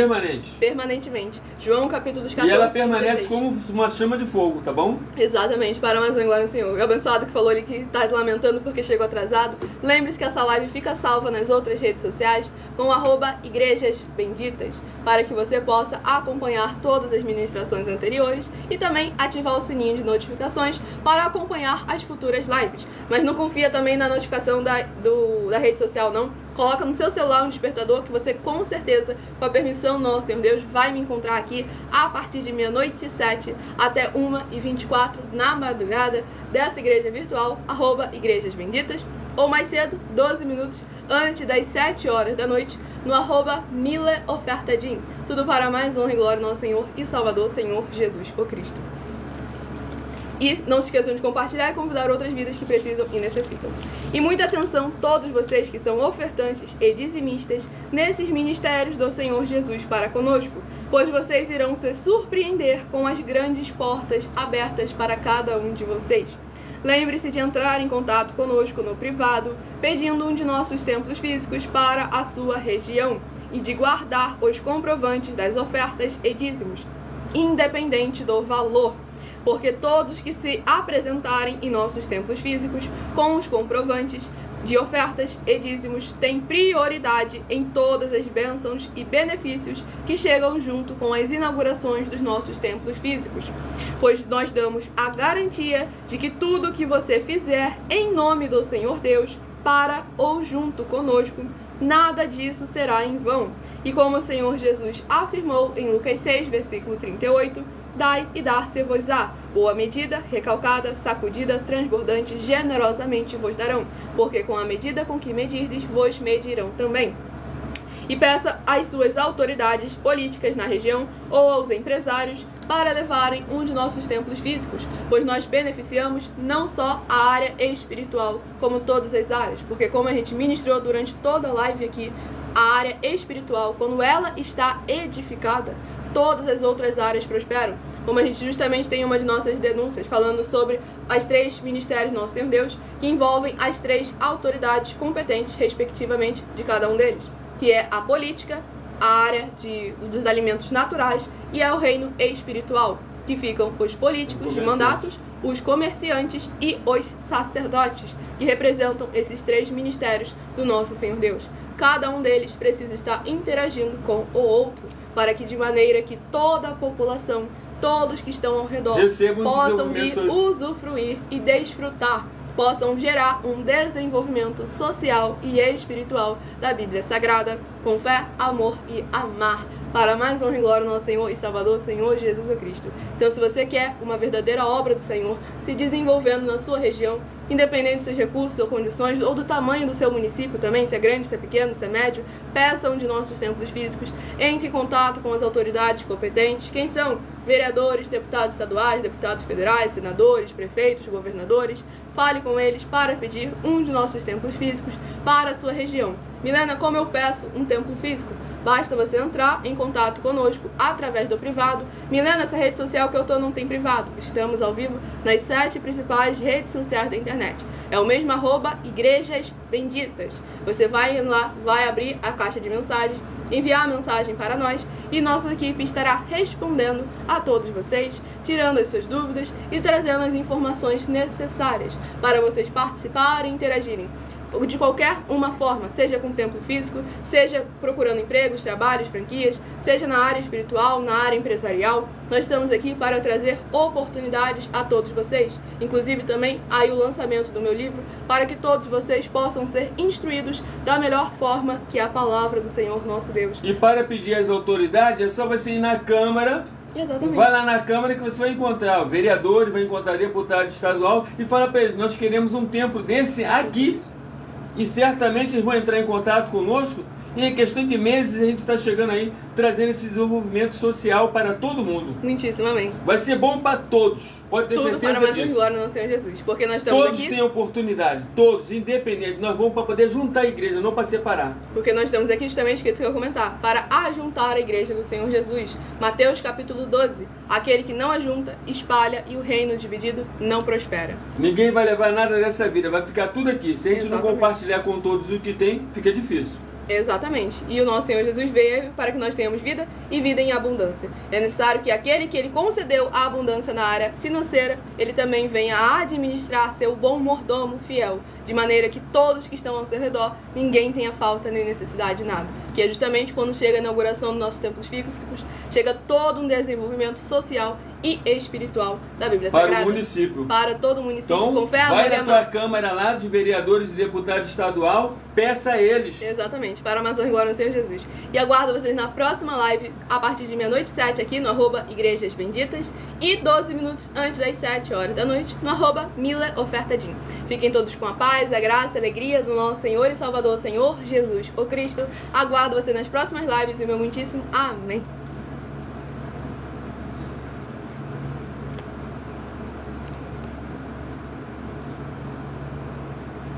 Permanentemente. João capítulo 14. E ela permanece 16. Como uma chama de fogo, tá bom? Exatamente, para mais uma glória ao Senhor. O abençoado que falou ali que está lamentando porque chegou atrasado, lembre-se que essa live fica salva nas outras redes sociais com @Igrejas Benditas, para que você possa acompanhar todas as ministrações anteriores e também ativar o sininho de notificações para acompanhar as futuras lives. Mas não confia também na notificação da rede social, não. Coloca no seu celular um despertador que você com certeza, com a permissão do nosso Senhor Deus, vai me encontrar aqui a partir de 00:07 até 1:24 na madrugada dessa igreja virtual, @Igrejas Benditas, ou mais cedo, 12 minutos antes das 7 horas da noite, no @MileOfertadim. Tudo para mais honra e glória do nosso Senhor e Salvador, Senhor Jesus o Cristo. E não se esqueçam de compartilhar e convidar outras vidas que precisam e necessitam. E muita atenção, todos vocês que são ofertantes e dizimistas nesses ministérios do Senhor Jesus para conosco, pois vocês irão se surpreender com as grandes portas abertas para cada um de vocês. Lembre-se de entrar em contato conosco no privado, pedindo um de nossos templos físicos para a sua região e de guardar os comprovantes das ofertas e dízimos, independente do valor. Porque todos que se apresentarem em nossos templos físicos com os comprovantes de ofertas e dízimos têm prioridade em todas as bênçãos e benefícios que chegam junto com as inaugurações dos nossos templos físicos. Pois nós damos a garantia de que tudo que você fizer em nome do Senhor Deus, para ou junto conosco, nada disso será em vão. E como o Senhor Jesus afirmou em Lucas 6, versículo 38, dai e dar-se-vos-á. Boa medida, recalcada, sacudida, transbordante, generosamente vos darão. Porque com a medida com que medirdes, vos medirão também. e peça às suas autoridades políticas na região ou aos empresários para levarem um de nossos templos físicos, pois nós beneficiamos não só a área espiritual, como todas as áreas, porque como a gente ministrou durante toda a live aqui, a área espiritual, quando ela está edificada, todas as outras áreas prosperam. Como a gente justamente tem uma de nossas denúncias falando sobre as 3 ministérios do nosso Senhor Deus, que envolvem as 3 autoridades competentes, respectivamente, de cada um deles, que é a política, a área dos alimentos naturais e é o reino espiritual, que ficam os políticos de mandatos, os comerciantes e os sacerdotes, que representam esses 3 ministérios do nosso Senhor Deus. Cada um deles precisa estar interagindo com o outro, para que de maneira que toda a população, todos que estão ao redor, possam vir usufruir e desfrutar, possam gerar um desenvolvimento social e espiritual da Bíblia Sagrada, com fé, amor e amar, para mais honra e glória ao nosso Senhor e Salvador, Senhor Jesus Cristo. Então, se você quer uma verdadeira obra do Senhor se desenvolvendo na sua região, independente dos seus recursos ou condições, ou do tamanho do seu município também, se é grande, se é pequeno, se é médio, peça um de nossos templos físicos, entre em contato com as autoridades competentes, quem são? Vereadores, deputados estaduais, deputados federais, senadores, prefeitos, governadores, fale com eles para pedir um de nossos templos físicos para a sua região. Milena, como eu peço um templo físico? Basta você entrar em contato conosco através do privado. Milena, essa rede social que eu tô não tem privado. Estamos ao vivo nas 7 principais redes sociais da internet. É o mesmo @Igrejas Benditas. Você vai lá, vai abrir a caixa de mensagens, enviar a mensagem para nós e nossa equipe estará respondendo a todos vocês, tirando as suas dúvidas e trazendo as informações necessárias para vocês participarem e interagirem de qualquer uma forma, seja com templo físico, seja procurando empregos, trabalhos, franquias, seja na área espiritual, na área empresarial. Nós estamos aqui para trazer oportunidades a todos vocês, inclusive também aí o lançamento do meu livro, para que todos vocês possam ser instruídos da melhor forma, que é a palavra do Senhor nosso Deus. E para pedir às autoridades, é só você ir na Câmara. Exatamente. Vai lá na Câmara que você vai encontrar vereadores, vai encontrar deputado estadual e fala para eles, nós queremos um templo desse aqui. E certamente eles vão entrar em contato conosco e em questão de meses a gente está chegando aí, trazendo esse desenvolvimento social para todo mundo. Muitíssimo amém. Vai ser bom para todos, pode ter tudo certeza para mais disso. glória no Senhor Jesus, porque nós estamos todos aqui... têm oportunidade, todos, independente. Nós vamos para poder juntar a igreja, não para separar. Porque nós estamos aqui justamente, que eu vou comentar, para ajuntar a igreja do Senhor Jesus. Mateus capítulo 12. Aquele que não ajunta, espalha e o reino dividido não prospera. Ninguém vai levar nada dessa vida, vai ficar tudo aqui. Se a gente não compartilhar com todos o que tem, fica difícil. Exatamente. E o nosso Senhor Jesus veio para que nós tenhamos vida e vida em abundância. É necessário que aquele que ele concedeu a abundância na área financeira, ele também venha a administrar seu bom mordomo fiel, de maneira que todos que estão ao seu redor, ninguém tenha falta nem necessidade de nada. Que é justamente quando chega a inauguração dos nossos templos físicos, chega todo um desenvolvimento social e espiritual da Bíblia Sagrada. Para o município. Para todo o município. Então, com fé, vai amor e na tua Câmara lá de vereadores e deputados estadual, peça a eles. Exatamente, para mais honra e glória no Senhor Jesus. E aguardo vocês na próxima live, a partir de meia-noite 7, aqui no @Igrejas Benditas, e 12 minutos antes das 7 horas da noite, no @MilaOfertadim. Fiquem todos com a paz, a graça, a alegria do nosso Senhor e Salvador, Senhor Jesus, o Cristo. Aguardo você nas próximas lives e o meu muitíssimo amém.